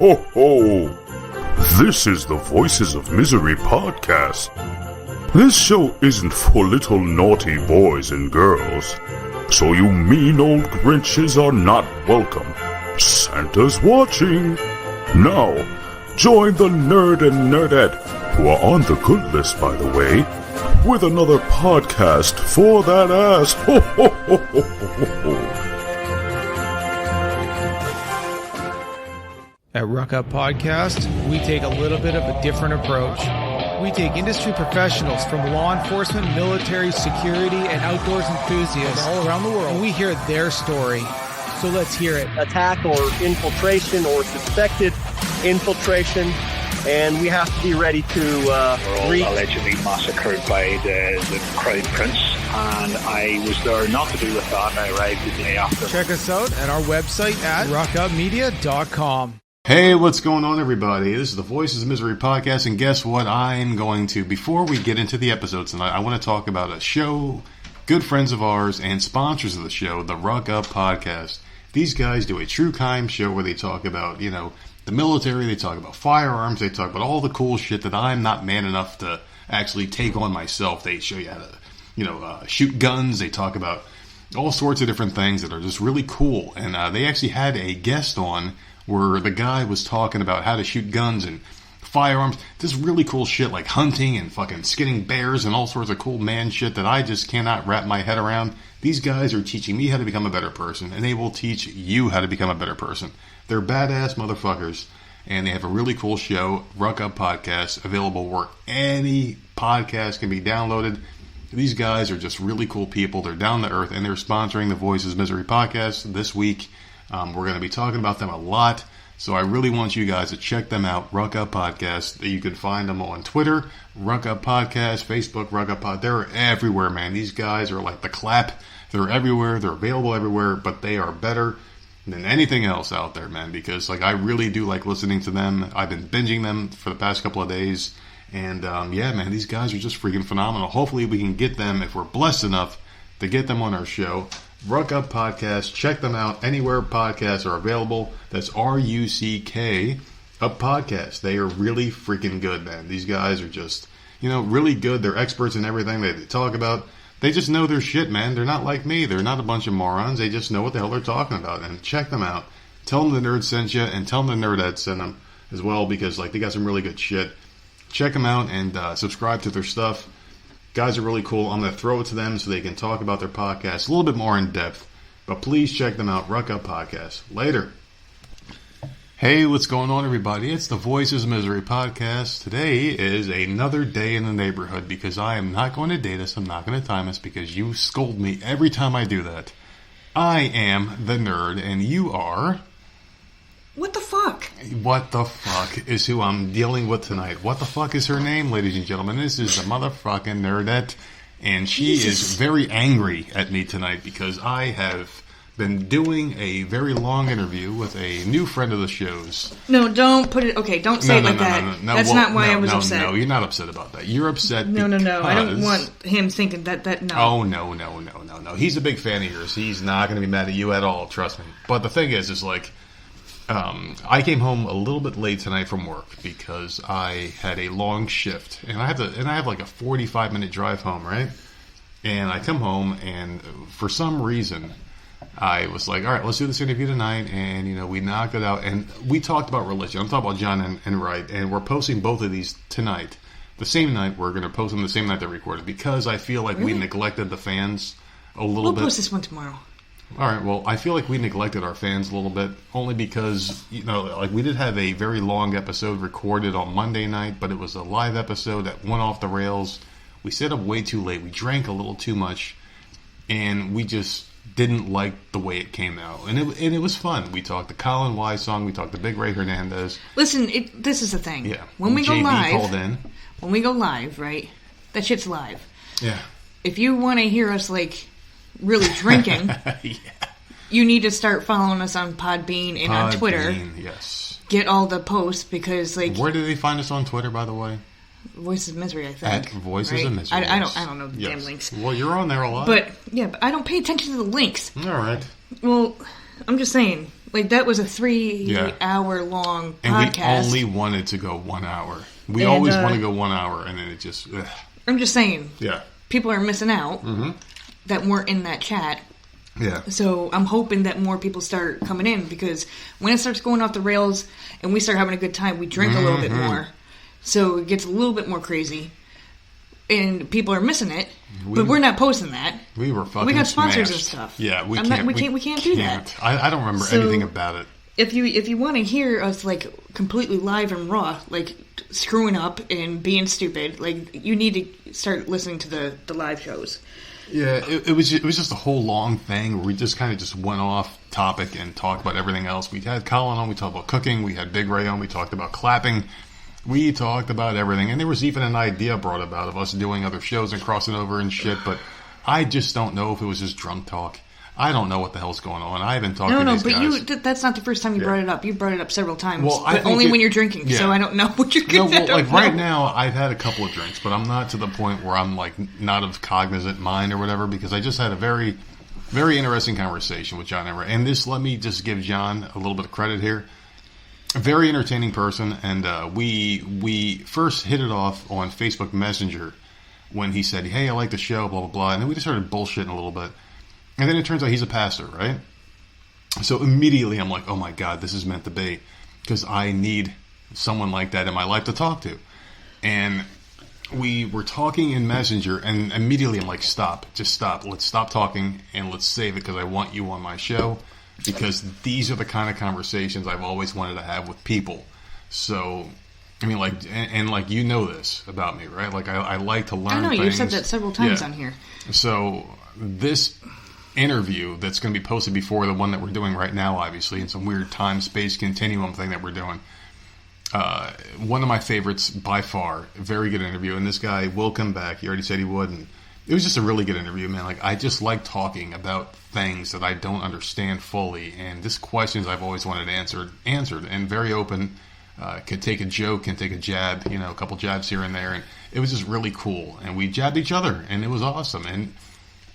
ho, ho! This is the Voices of Misery podcast. This show isn't for little naughty boys and girls, so you mean old Grinches are not welcome. Santa's watching. Now, join the nerd and nerdette, who are on the good list, by the way, with another podcast for that ass. Ho, ho, ho, ho, ho, ho. At Ruck Up Podcast, we take a little bit of a different approach. We take industry professionals from law enforcement, military, security, and outdoors enthusiasts all around the world, and we hear their story. So let's hear it. Attack or infiltration or suspected infiltration, and we have to be ready to We're all allegedly massacred by the Crown Prince, and I was there not to do with that. I arrived the day after. Check us out at our website at rockupmedia.com. Hey, what's going on, everybody? This is the Voices of Misery podcast, and guess what? Before we get into the episodes tonight, I want to talk about a show, good friends of ours, and sponsors of the show, the Ruck Up Podcast. These guys do a true crime show where they talk about, the military, they talk about firearms, they talk about all the cool shit that I'm not man enough to actually take on myself. They show you how to, shoot guns, they talk about all sorts of different things that are just really cool, and they actually had a guest on where the guy was talking about how to shoot guns and firearms. This really cool shit like hunting and fucking skinning bears and all sorts of cool man shit that I just cannot wrap my head around. These guys are teaching me how to become a better person, and they will teach you how to become a better person. They're badass motherfuckers, and they have a really cool show, Ruck Up Podcast, available where any podcast can be downloaded. These guys are just really cool people. They're down to earth, and they're sponsoring the Voices Misery podcast this week. We're going to be talking about them a lot, so I really want you guys to check them out, Ruck Up Podcast. You can find them on Twitter, Ruck Up Podcast, Facebook, Ruck Up Podcast. They're everywhere, man. These guys are like the clap. They're everywhere. They're available everywhere, but they are better than anything else out there, man, because I really do like listening to them. I've been binging them for the past couple of days, and yeah, man, these guys are just freaking phenomenal. Hopefully we can get them, if we're blessed enough, to get them on our show. Ruck Up Podcast. Check them out anywhere podcasts are available. That's RUCK Up Podcast. They are really freaking good, man. These guys are just, really good. They're experts in everything they talk about. They just know their shit, man. They're not like me. They're not a bunch of morons. They just know what the hell they're talking about. And check them out. Tell them the nerd sent you, and tell them the nerdette sent them as well, because they got some really good shit. Check them out and subscribe to their stuff. Guys are really cool. I'm going to throw it to them so they can talk about their podcast a little bit more in depth. But please check them out. Ruck Up Podcast. Later. Hey, what's going on, everybody? It's the Voices of Misery podcast. Today is another day in the neighborhood because I am not going to date us. I'm not going to time us because you scold me every time I do that. I am the nerd, and you are... What the fuck? What the fuck is who I'm dealing with tonight. What the fuck is her name, ladies and gentlemen? This is the motherfucking nerdette, and she is very angry at me tonight because I have been doing a very long interview with a new friend of the show's. No, don't put it... Okay, don't say it like that. That's not why I was upset. No, you're not upset about that. You're upset No. I don't want him thinking that no. Oh, no. He's a big fan of yours. He's not going to be mad at you at all, trust me. But the thing is I came home a little bit late tonight from work because I had a long shift, and I have like a 45-minute drive home, right? And I come home, and for some reason, I was like, all right, let's do this interview tonight, and we knocked it out, and we talked about religion. I'm talking about John and Wright, and we're posting both of these tonight. The same night, we're going to post them the same night they're recorded because I feel like we neglected the fans a little bit. We'll post this one tomorrow. All right, well, I feel like we neglected our fans a little bit, only because, we did have a very long episode recorded on Monday night, but it was a live episode that went off the rails. We set up way too late. We drank a little too much, and we just didn't like the way it came out. And it was fun. We talked the Colin Y song. We talked the Big Ray Hernandez. Listen, this is the thing. Yeah. When we go live... called in. When we go live, right? That shit's live. Yeah. If you want to hear us, really drinking, yeah. You need to start following us on Podbean and on Twitter. Yes. Get all the posts because where do they find us on Twitter, by the way? Voices of Misery, I think. At Voices of Misery. I don't know the damn links. Well, you're on there a lot. But I don't pay attention to the links. All right. Well, I'm just saying, Like, that was a 3-hour long podcast. And we only wanted to go 1 hour. We always want to go 1 hour, and then it just... Ugh. I'm just saying. Yeah. People are missing out that weren't in that chat. Yeah. So I'm hoping that more people start coming in, because when it starts going off the rails and we start having a good time, we drink a little bit more. So it gets a little bit more crazy. And people are missing it, but we're not posting that. We were fucking We got sponsors smashed. and stuff. Yeah, we can't do that. I don't remember anything about it. If you want to hear us like completely live and raw, like screwing up and being stupid, like you need to start listening to the live shows. Yeah, it was just a whole long thing where we just kind of just went off topic and talked about everything else. We had Colin on, we talked about cooking. We had Big Ray on, we talked about clapping. We talked about everything, and there was even an idea brought about of us doing other shows and crossing over and shit, but I just don't know if it was just drunk talk. I don't know what the hell's going on. I haven't talked to these guys. But that's not the first time you brought it up. You brought it up several times, well, but only when you're drinking, so I don't know what you're going to do. Like right now, I've had a couple of drinks, but I'm not to the point where I'm like not of cognizant mind or whatever, because I just had a very, very interesting conversation with John Everett. And let me just give John a little bit of credit here. A very entertaining person, and we first hit it off on Facebook Messenger when he said, "Hey, I like the show, blah blah blah," and then we just started bullshitting a little bit, and then it turns out he's a pastor, right? So immediately I'm like, "Oh my god, this is meant to be," because I need someone like that in my life to talk to, and we were talking in Messenger, and immediately I'm like, "Stop, just stop, let's stop talking and let's save it because I want you on my show." Because these are the kind of conversations I've always wanted to have with people. So, I mean, like, and like, you know this about me, right? Like, I like to learn things. I know, you've said that several times on here. So, this interview that's going to be posted before the one that we're doing right now, obviously, in some weird time-space continuum thing that we're doing. One of my favorites, by far. A very good interview. And this guy will come back. He already said he would. And it was just a really good interview, man. Like, I just like talking about things that I don't understand fully, and just questions I've always wanted answered, and very open. Could take a joke, can take a jab, a couple jabs here and there, and it was just really cool. And we jabbed each other, and it was awesome. And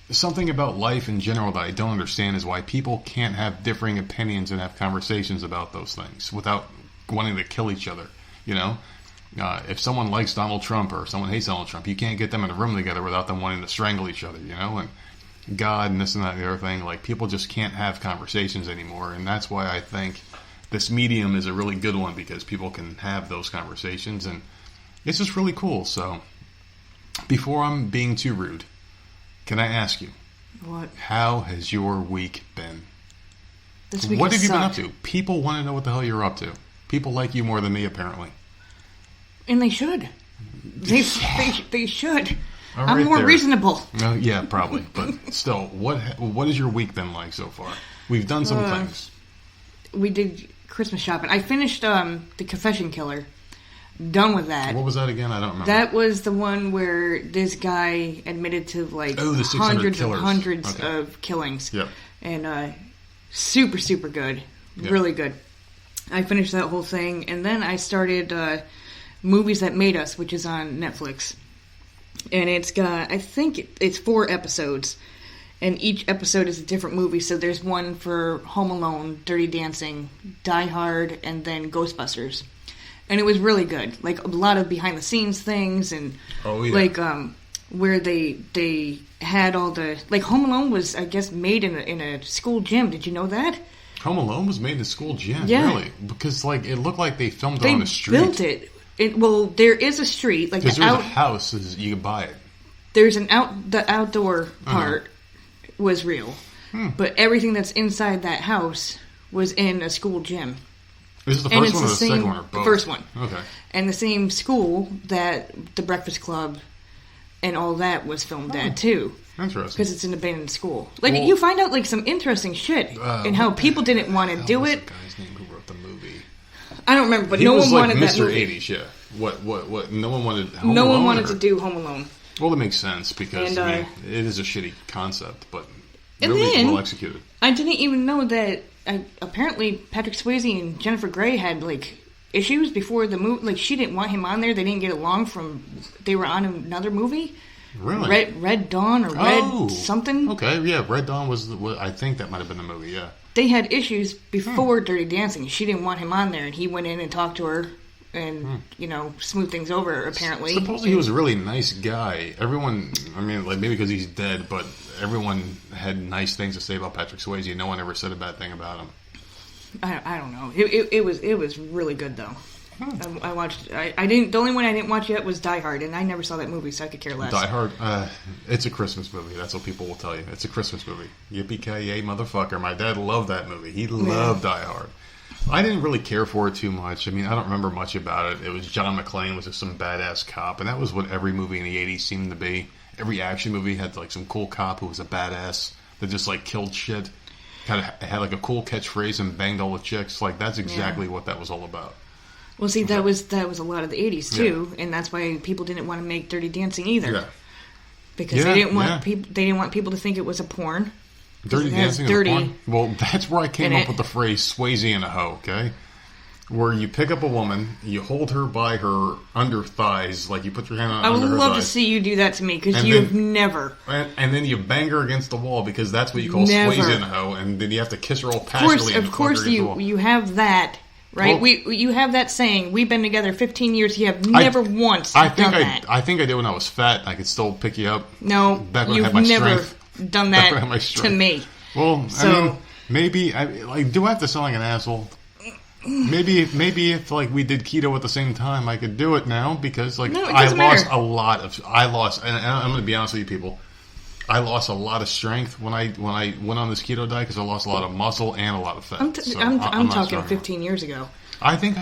something about life in general that I don't understand is why people can't have differing opinions and have conversations about those things without wanting to kill each other, If someone likes Donald Trump or someone hates Donald Trump, you can't get them in a room together without them wanting to strangle each other, and God and this and that and the other thing. Like, people just can't have conversations anymore, and that's why I think this medium is a really good one, because people can have those conversations, and it's just really cool. So, before I'm being too rude, can I ask you, what? How has your week been? This week what have you sucked. been up to? People want to know what the hell you're up to. People like you more than me, apparently. And they should. They should. All I'm right more there. reasonable. Yeah, probably. But still, what has your week been like so far? We've done some things. We did Christmas shopping. I finished The Confession Killer. Done with that. What was that again? I don't remember. That was the one where this guy admitted to the 600 hundreds killers. and hundreds Okay. of killings. Yep. And super, super good. Yep. Really good. I finished that whole thing, and then I started Movies That Made Us, which is on Netflix. And it's got, I think it's 4 episodes, and each episode is a different movie. So there's one for Home Alone, Dirty Dancing, Die Hard, and then Ghostbusters. And it was really good. Like, a lot of behind-the-scenes things, and like where they had all the... Like, Home Alone was, I guess, made in a school gym. Did you know that? Home Alone was made in a school gym? Yeah. Really? Because, like, it looked like they filmed it on a street. They built it. Well, there is a street. Like, because there's a house, you can buy it. There's the outdoor part was real. But everything that's inside that house was in a school gym. Is it the first one or the second one or both? The first one. Okay. And the same school that The Breakfast Club and all that was filmed at, too. Interesting. Because it's an abandoned school. Like, Well, you find out, like, some interesting shit and how people didn't want to do it. The guy's name who wrote the movie? I don't remember, but He no was one like wanted that Mr. movie. 80s, yeah. What? No one wanted Home No Alone, one wanted or- to do Home Alone. Well, that makes sense, because, And, I mean, it is a shitty concept, but And really then- well executed. I didn't even know that apparently Patrick Swayze and Jennifer Grey had, like, issues before the movie. Like, she didn't want him on there. They didn't get along they were on another movie. Really? Red Dawn or Red something. Okay, yeah, Red Dawn was. I think that might have been the movie. Yeah. They had issues before Dirty Dancing. She didn't want him on there, and he went in and talked to her and smooth things over. Apparently, supposedly he was a really nice guy. Everyone, I mean, like maybe because he's dead, but everyone had nice things to say about Patrick Swayze. No one ever said a bad thing about him. I don't know. It was really good though. I watched. I didn't. The only one I didn't watch yet was Die Hard, and I never saw that movie, so I could care less. Die Hard. It's a Christmas movie. That's what people will tell you. It's a Christmas movie. Yippee-ki-yay, motherfucker! My dad loved that movie. He loved Die Hard. I didn't really care for it too much. I mean, I don't remember much about it. It was John McClane was just some badass cop, and that was what every movie in the '80s seemed to be. Every action movie had like some cool cop who was a badass that just like killed shit. Had like a cool catchphrase and banged all the chicks. Like that's exactly what that was all about. Well, see, that was a lot of the '80s too, and that's why people didn't want to make Dirty Dancing either, because they didn't want people to think it was a porn. Dirty Dancing is a porn. Well, that's where I came up with the phrase "Swayze in a hoe." Okay, where you pick up a woman, you hold her by her under thighs, like you put your hand on. I would under her love thighs, to see you do that to me because you've never. And then you bang her against the wall because that's what you call Swayze in a hoe, and then you have to kiss her all passionately. Of course, you have that. Right, well, you have that saying. We've been together 15 years. You have never once done that. I think I did when I was fat. I could still pick you up. No, back when you've I had my never strength. done that to me. Well, so, I mean, maybe. Do I have to sound like an asshole? Maybe if like we did keto at the same time, I could do it now because like I lost a lot of. And I'm going to be honest with you, people. I lost a lot of strength when I went on this keto diet because I lost a lot of muscle and a lot of fat. I'm talking 15 years ago. I think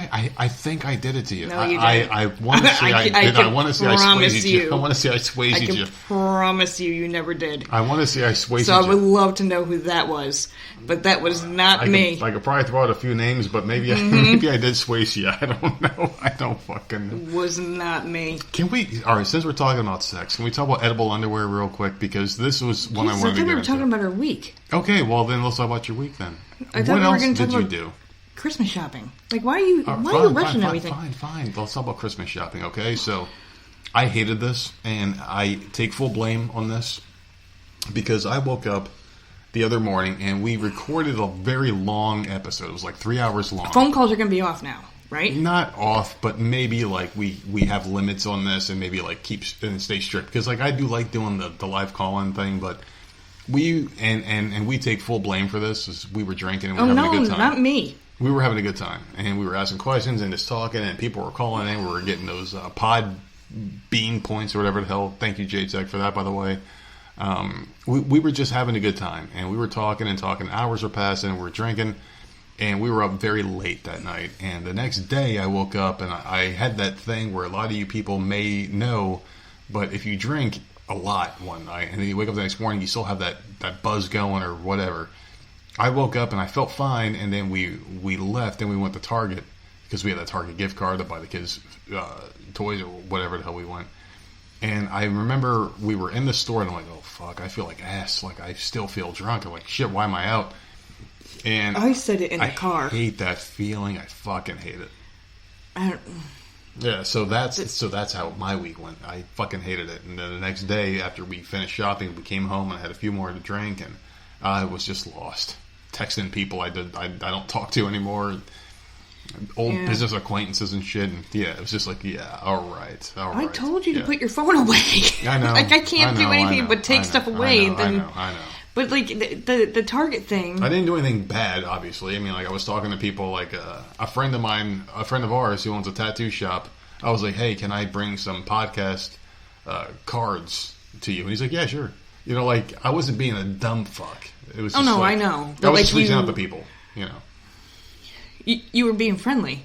I did it to you. No, you didn't. I want to say I did. I want to say I swayed you. I want to say I swayed you. I can promise you never did. I want to say I swayed you. So I would love to know who that was, but that was not me. I could probably throw out a few names, but maybe maybe I did sway you. I don't know. I don't fucking know. It was not me. Can we? All right, since we're talking about sex, can we talk about edible underwear real quick? Because this was one I wanted to get into. we were talking about our week. Okay, well then let's talk about your week then. What else did you do? Christmas shopping. Like, why are you rushing everything? Fine. Let's talk about Christmas shopping, okay? So, I hated this, and I take full blame on this because I woke up the other morning and we recorded a very long episode. It was like 3 hours long. Phone calls are going to be off now, right? Not off, but maybe like we have limits on this and maybe like keep and stay strict because like I do like doing the live call-in thing, but we take full blame for this. We were drinking and we were having a good time. Not me. We were having a good time, and we were asking questions and just talking, and people were calling in. We were getting those pod bean points or whatever the hell. Thank you, JTech, for that, by the way. We were just having a good time, and we were talking and talking. Hours were passing, we were drinking, and we were up very late that night. And the next day, I woke up, and I had that thing where a lot of you people may know, but if you drink a lot one night, and then you wake up the next morning, you still have that buzz going or whatever. I woke up and I felt fine, and then we left and we went to Target because we had that Target gift card to buy the kids toys or whatever the hell we went. And I remember we were in the store and I'm like, oh fuck, I feel like ass. Like I still feel drunk. I'm like, shit, why am I out? And I said it in the car. I hate that feeling. I fucking hate it. Yeah, so that's how my week went. I fucking hated it. And then the next day after we finished shopping, we came home and I had a few more to drink, and I was just lost. Texting people I don't talk to anymore, old business acquaintances and shit. And it was just like, all right. I told you to put your phone away. I know. Like I can't do anything but take stuff away. I know. But like the Target thing, I didn't do anything bad. Obviously, I mean, like I was talking to people, like a friend of mine, a friend of ours who owns a tattoo shop. I was like, hey, can I bring some podcast cards to you? And he's like, yeah, sure. You know, like I wasn't being a dumb fuck. It was. I know. But I was just reaching out to people. You know. You were being friendly.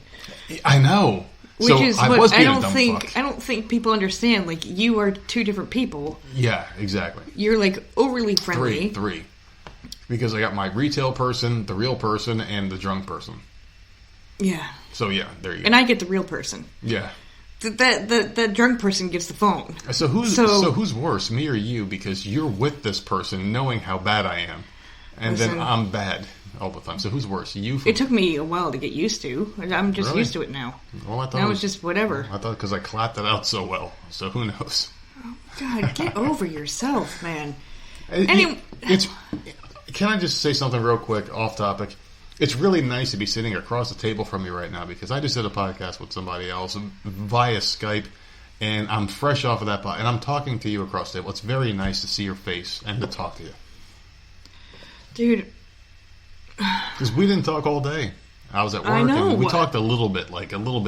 I know. Which is what I don't think people understand. Like you are two different people. Yeah, exactly. You're like overly friendly. Three. Because I got my retail person, the real person, and the drunk person. Yeah. So yeah, there you go. And I get the real person. Yeah. The drunk person gets the phone. So who's worse, me or you? Because you're with this person knowing how bad I am, and then I'm bad all the time. So who's worse, you? It took me a while to get used to. I'm just used to it now. Well, I thought now it's just whatever. I thought because I clapped it out so well. So who knows? Oh, God, get over yourself, man. Can I just say something real quick, off topic? It's really nice to be sitting across the table from you right now because I just did a podcast with somebody else via Skype, and I'm fresh off of that and I'm talking to you across the table. It's very nice to see your face and to talk to you. Dude. Because we didn't talk all day. I was at work, and we talked a little bit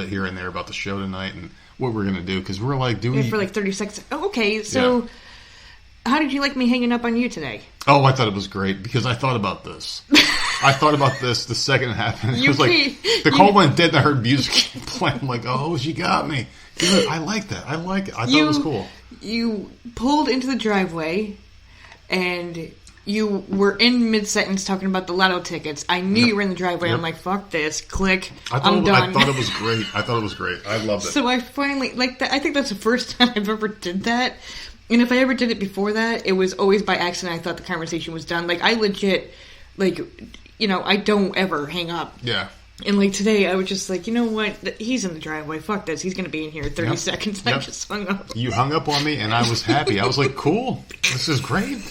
here and there about the show tonight and what we're going to do, because we're like, for like 30 seconds. Oh, okay, so how did you like me hanging up on you today? Oh, I thought it was great, because I thought about this. I thought about this the second it happened. It was like, the call went dead and I heard music playing. I'm like, oh, she got me. Good. I like that. I like it. I thought it was cool. You pulled into the driveway, and you were in mid-sentence talking about the lotto tickets. I knew you were in the driveway. I'm like, fuck this. Click. I'm done. I thought it was great. I loved it. So I finally, I think that's the first time I've ever did that. And if I ever did it before that, it was always by accident. I thought the conversation was done. Like, I legit, I don't ever hang up. Yeah. And, today, I was just like, you know what? He's in the driveway. Fuck this. He's going to be in here in 30 seconds. I just hung up. You hung up on me, and I was happy. I was like, cool. This is great.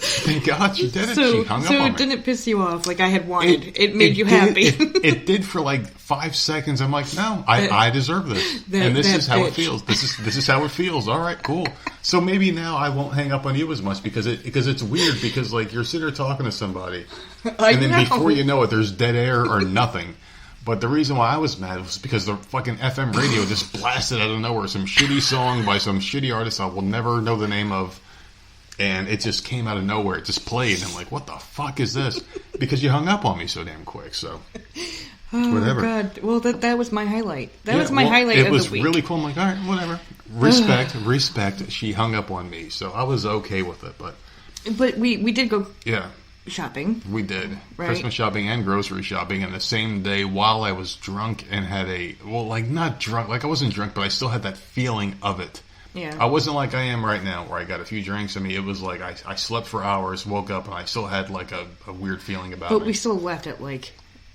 Thank God she did it. She hung up on me. So it didn't piss you off like I had wanted. It made you happy. It did for 5 seconds. I'm like, no, I deserve this. And this is how it feels. This is how it feels. All right, cool. So maybe now I won't hang up on you as much because it's weird, because you're sitting there talking to somebody, and then before you know it, there's dead air or nothing. But the reason why I was mad was because the fucking FM radio just blasted out of nowhere some shitty song by some shitty artist I will never know the name of. And it just came out of nowhere. It just played. And I'm like, what the fuck is this? Because you hung up on me so damn quick. So, whatever. Oh, God. Well, that was my highlight. That was my highlight of the week. It was really cool. I'm like, all right, whatever. Respect. She hung up on me. So I was okay with it. But we did go shopping. We did. Right? Christmas shopping and grocery shopping. And the same day while I was drunk and had not drunk. I wasn't drunk, but I still had that feeling of it. Yeah. I wasn't like I am right now, where I got a few drinks. I mean, it was like I slept for hours, woke up, and I still had a weird feeling about it. But we still left at 8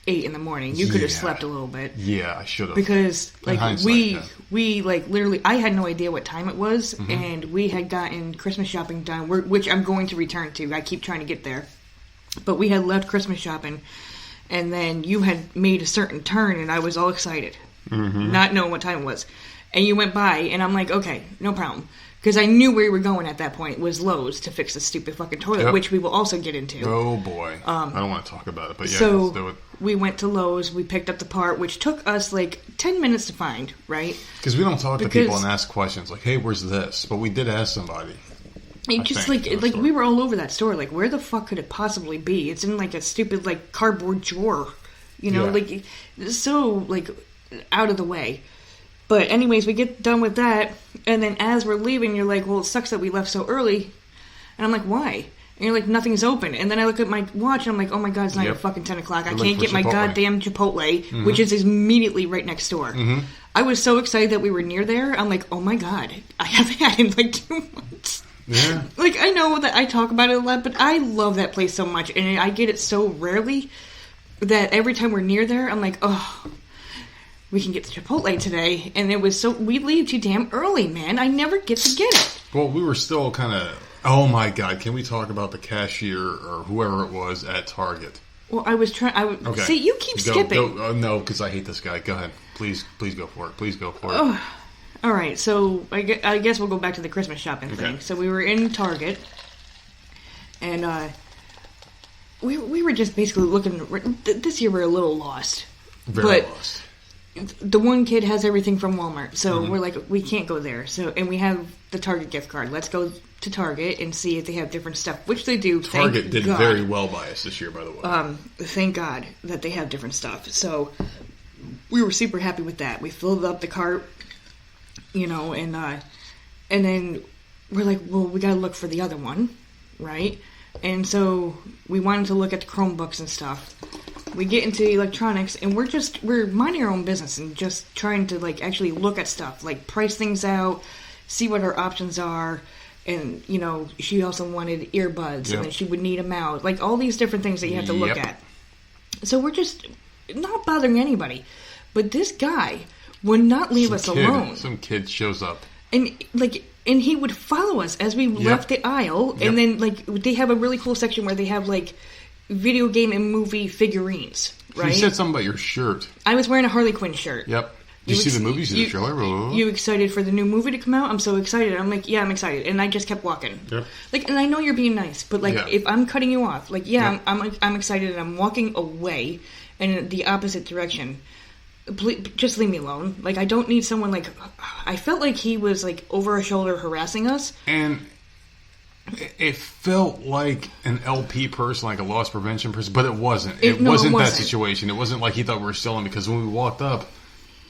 in the morning. You could have slept a little bit. Yeah, I should have. Because we literally, I had no idea what time it was, and we had gotten Christmas shopping done, which I'm going to return to. I keep trying to get there, but we had left Christmas shopping, and then you had made a certain turn, and I was all excited, not knowing what time it was. And you went by, and I'm like, okay, no problem. Because I knew where you were going at that point was Lowe's to fix the stupid fucking toilet, which we will also get into. Oh, boy. I don't want to talk about it, but yeah, so let's do it. We went to Lowe's, we picked up the part, which took us 10 minutes to find, right? Because we don't talk to people and ask questions like, hey, where's this? But we did ask somebody. We were all over that store. Where the fuck could it possibly be? It's in a stupid cardboard drawer, so out of the way. But anyways, we get done with that, and then as we're leaving, you're like, well, it sucks that we left so early. And I'm like, why? And you're like, nothing's open. And then I look at my watch, and I'm like, oh my God, it's not even fucking 10 o'clock. I can't get my goddamn Chipotle, which is immediately right next door. I was so excited that we were near there. I'm like, oh my God, I haven't had it in 2 months. Yeah. I know that I talk about it a lot, but I love that place so much, and I get it so rarely that every time we're near there, I'm like, oh, we can get the Chipotle today. And it was we leave too damn early, man. I never get to get it. Well, we were still kind of, oh my God, can we talk about the cashier or whoever it was at Target? Well, I was trying, okay. See, you keep skipping. No, because I hate this guy. Go ahead. Please go for it. Please go for it. Oh, all right, so I guess we'll go back to the Christmas shopping thing. So we were in Target, and we were just basically looking, this year we're a little lost. Very lost. The one kid has everything from Walmart, so we're like, we can't go there. So, and we have the Target gift card. Let's go to Target and see if they have different stuff, which they do. Target did very well by us this year, by the way. Thank God that they have different stuff. So we were super happy with that. We filled up the cart, and then we're like, well, we got to look for the other one, right? And so we wanted to look at the Chromebooks and stuff. We get into electronics, and we're minding our own business and just trying to actually look at stuff, price things out, see what our options are. And she also wanted earbuds, and then she would need them out, all these different things that you have to look at. So we're just not bothering anybody, but this guy would not leave us alone. Some kid shows up, and and he would follow us as we left the aisle, and then, like, they have a really cool section where they have, like, video game and movie figurines, right? You said something about your shirt. I was wearing a Harley Quinn shirt. Yep. Did you see the movies? You see the trailer? You excited for the new movie to come out? I'm so excited. I'm like, yeah, I'm excited. And I just kept walking. Yep. Like, and I know you're being nice, but, like, if I'm cutting you off, like, I'm excited and I'm walking away in the opposite direction. Please, just leave me alone. Like, I don't need someone, like, I felt like he was, like, over our shoulder harassing us. And it felt like an LP person, like a loss prevention person, but it wasn't. It wasn't that situation. It wasn't like he thought we were stealing, because when we walked up,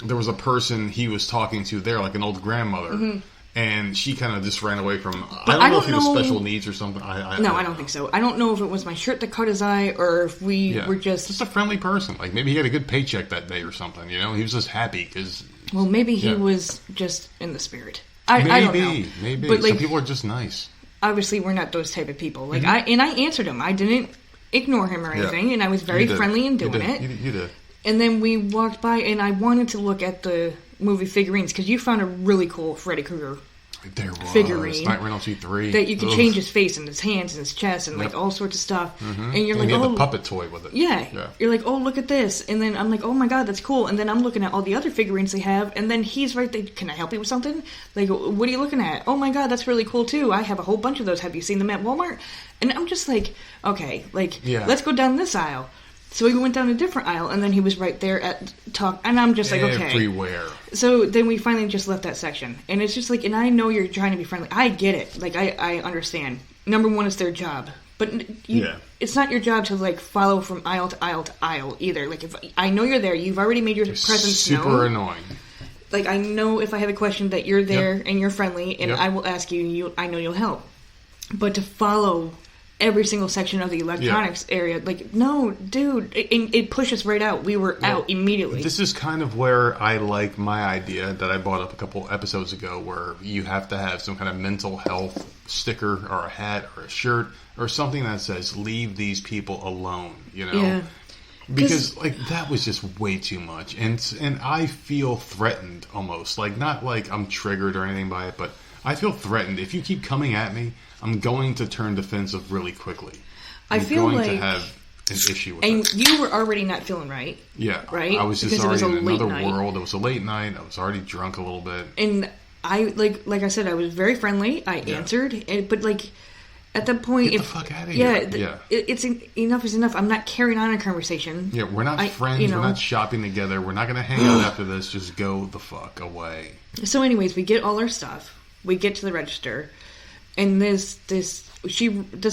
there was a person he was talking to there, like an old grandmother, and she kind of just ran away from. I don't know if he was special needs or something. I don't think so. I don't know if it was my shirt that caught his eye, or if we were just a friendly person. Like, maybe he had a good paycheck that day or something. You know, he was just happy because. Well, maybe he was just in the spirit. I don't know. Maybe. But, like, some people are just nice. Obviously, we're not those type of people. Like, I answered him. I didn't ignore him or anything, and I was very friendly in doing it. You did. And then we walked by, and I wanted to look at the movie figurines, because you found a really cool Freddy Krueger figurine. Night Reynolds E3. That you could change his face and his hands and his chest and, like, all sorts of stuff. And you're like, he had the puppet toy with it. Yeah. You're like, oh, look at this. And then I'm like, oh my god, that's cool. And then I'm looking at all the other figurines they have, and then he's right there. Can I help you with something? Like, what are you looking at? Oh my god, that's really cool too. I have a whole bunch of those. Have you seen them at Walmart? And I'm just like, okay, like, let's go down this aisle. So we went down a different aisle, and then he was right there at talk, and I'm just like, okay. Everywhere. So then we finally just left that section, and it's just like, and I know you're trying to be friendly. I get it. Like, I understand. Number one, it's their job. But it's not your job to, like, follow from aisle to aisle to aisle either. Like, if I know you're there, you've already made your presence known. Super annoying. Like, I know if I have a question that you're there and you're friendly, and I will ask you, I know you'll help. But to follow every single section of the electronics area, like, no, dude, it pushed us right out. We were out immediately. This is kind of where I like my idea that I brought up a couple episodes ago, where you have to have some kind of mental health sticker or a hat or a shirt or something that says, leave these people alone, you know? Yeah. Because, like, that was just way too much. And I feel threatened almost. Like, not like I'm triggered or anything by it, but I feel threatened. If you keep coming at me, I'm going to turn defensive really quickly. I'm going to have an issue with it. And you were already not feeling right. Yeah. Right? I was just because already in another world. It was a late night. I was already drunk a little bit. And I, like I said, I was very friendly. I answered. But, like, at that point... Get the fuck out of here. It's enough is enough. I'm not carrying on a conversation. Yeah, we're not friends. We're not shopping together. We're not going to hang out after this. Just go the fuck away. So anyways, we get all our stuff. We get to the register. And this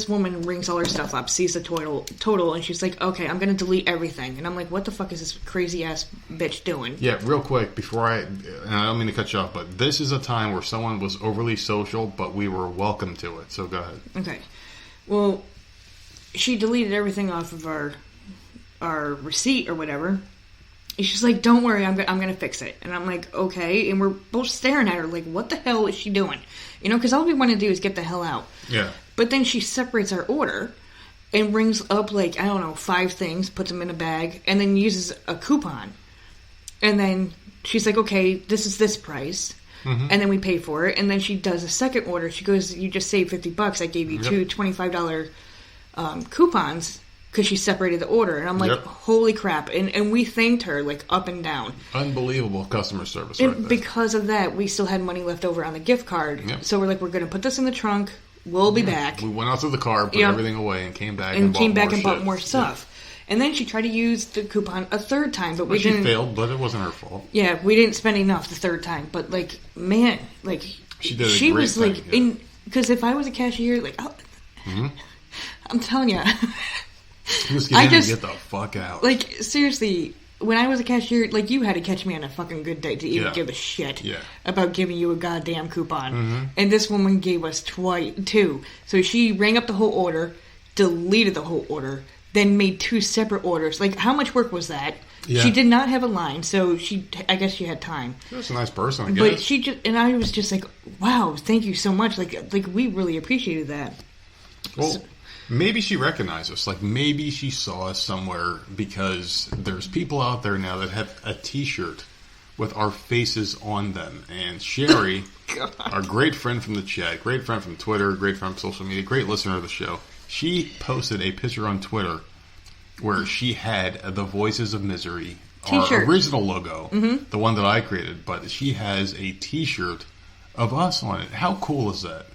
woman rings all her stuff up, sees the total, and she's like, okay, I'm going to delete everything. And I'm like, what the fuck is this crazy-ass bitch doing? Yeah, real quick, before and I don't mean to cut you off, but this is a time where someone was overly social, but we were welcome to it. So go ahead. Okay. Well, she deleted everything off of our receipt or whatever. And she's like, don't worry, I'm going to fix it. And I'm like, okay. And we're both staring at her like, what the hell is she doing? You know, because all we want to do is get the hell out. Yeah. But then she separates our order and rings up, like, I don't know, 5 things, puts them in a bag, and then uses a coupon. And then she's like, okay, this is this price. Mm-hmm. And then we pay for it. And then she does a second order. She goes, you just saved $50. I gave you 2 $25 coupons. Because she separated the order. And I'm like, holy crap. And we thanked her, like, up and down. Unbelievable customer service. And right there. Because of that, we still had money left over on the gift card. Yep. So we're like, we're going to put this in the trunk. We'll be back. We went out to the car, put everything away, and came back bought more stuff. And then she tried to use the coupon a third time, but we didn't. She failed, but it wasn't her fault. Yeah, we didn't spend enough the third time. But, like, man, like, she was like, because if I was a cashier, like, I'm telling you. Just get get the fuck out. Like, seriously, when I was a cashier, like, you had to catch me on a fucking good day to even give a shit about giving you a goddamn coupon. Mm-hmm. And this woman gave us 2. So she rang up the whole order, deleted the whole order, then made 2 separate orders. Like, how much work was that? Yeah. She did not have a line, so I guess she had time. She was a nice person, I guess. But and I was just like, wow, thank you so much. Like we really appreciated that. Well, maybe she recognized us. Like, maybe she saw us somewhere, because there's people out there now that have a T-shirt with our faces on them. And Sherry, our great friend from the chat, great friend from Twitter, great friend from social media, great listener of the show, she posted a picture on Twitter where she had the Voices of Misery, T-shirt. our original logo, the one that I created, but she has a T-shirt of us on it. How cool is that?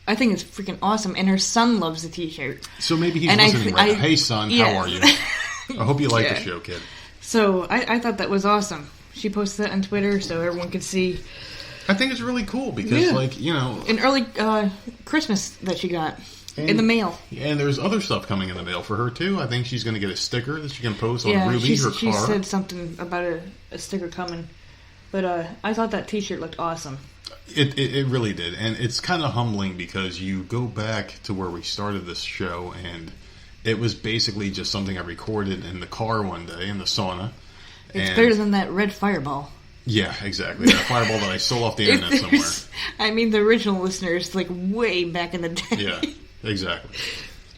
I think it's freaking awesome, and her son loves the T-shirt. So maybe he's listening right now. Hey, son, how are you? I hope you like the show, kid. So I thought that was awesome. She posted that on Twitter so everyone could see. I think it's really cool because, an early Christmas that she got in the mail. And there's other stuff coming in the mail for her, too. I think she's going to get a sticker that she can post on Ruby, her car. She said something about a sticker coming. But I thought that T-shirt looked awesome. It really did. And it's kind of humbling because you go back to where we started this show, and it was basically just something I recorded in the car one day in the sauna. It's better than that red fireball. Yeah, exactly. That fireball that I stole off the internet somewhere. I mean, the original listeners, like, way back in the day. Yeah, exactly.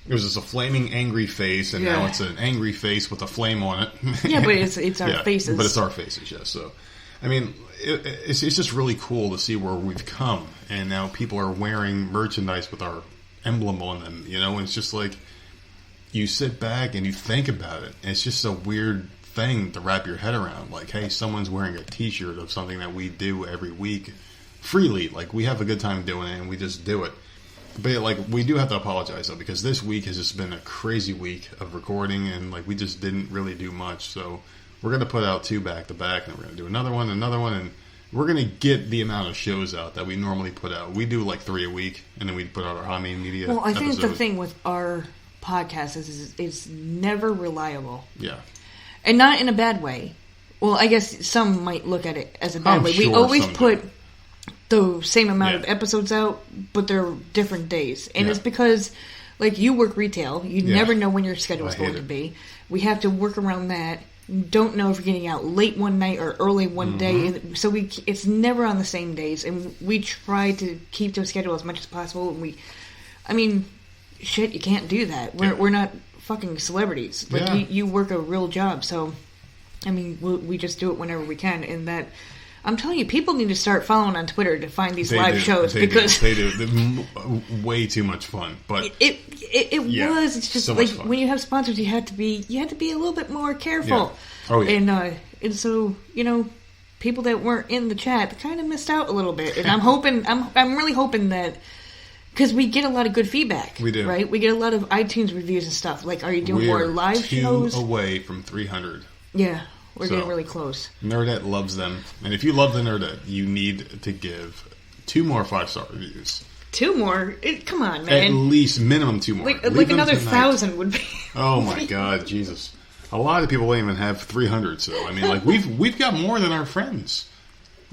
It was just a flaming angry face, and now it's an angry face with a flame on it. Yeah, but it's our faces. But it's our faces, yes. So, I mean, it's just really cool to see where we've come, and now people are wearing merchandise with our emblem on them, and it's just like, you sit back and you think about it, and it's just a weird thing to wrap your head around. Like, hey, someone's wearing a T-shirt of something that we do every week freely. Like, we have a good time doing it, and we just do it. But, we do have to apologize, though, because this week has just been a crazy week of recording, and, we just didn't really do much. So, we're going to put out 2 back-to-back, and then we're going to do another one, and we're going to get the amount of shows out that we normally put out. We do, 3 a week, and then we put out our High Main Media Well, I think episode. the thing with our podcast is it's never reliable. Yeah. And not in a bad way. Well, I guess some might look at it as a bad way. We always put the same amount of episodes out, but they're different days. And it's because, you work retail. You never know when your schedule is going to be. We have to work around that. Don't know if you're getting out late one night or early one day. So it's never on the same days. And we try to keep to a schedule as much as possible. And shit, you can't do that. We're not fucking celebrities. You work a real job, so we just do it whenever we can. And that, I'm telling you, people need to start following on Twitter to find these live shows because they do. They're way too much fun. But it was. It's just so when you have sponsors, you have to be a little bit more careful. Yeah. Oh yeah. And so people that weren't in the chat kind of missed out a little bit. And I'm really hoping that. Because we get a lot of good feedback. We do. Right? We get a lot of iTunes reviews and stuff. Are you doing more live shows? We're 2 away from 300. Yeah. We're getting really close. Nerdette loves them. And if you love the Nerdette, you need to give 2 more 5-star reviews. 2 more? Come on, man. At least minimum 2 more. Like another 1,000 would be. Oh, my God. Jesus. A lot of people don't even have 300. So, we've got more than our friends.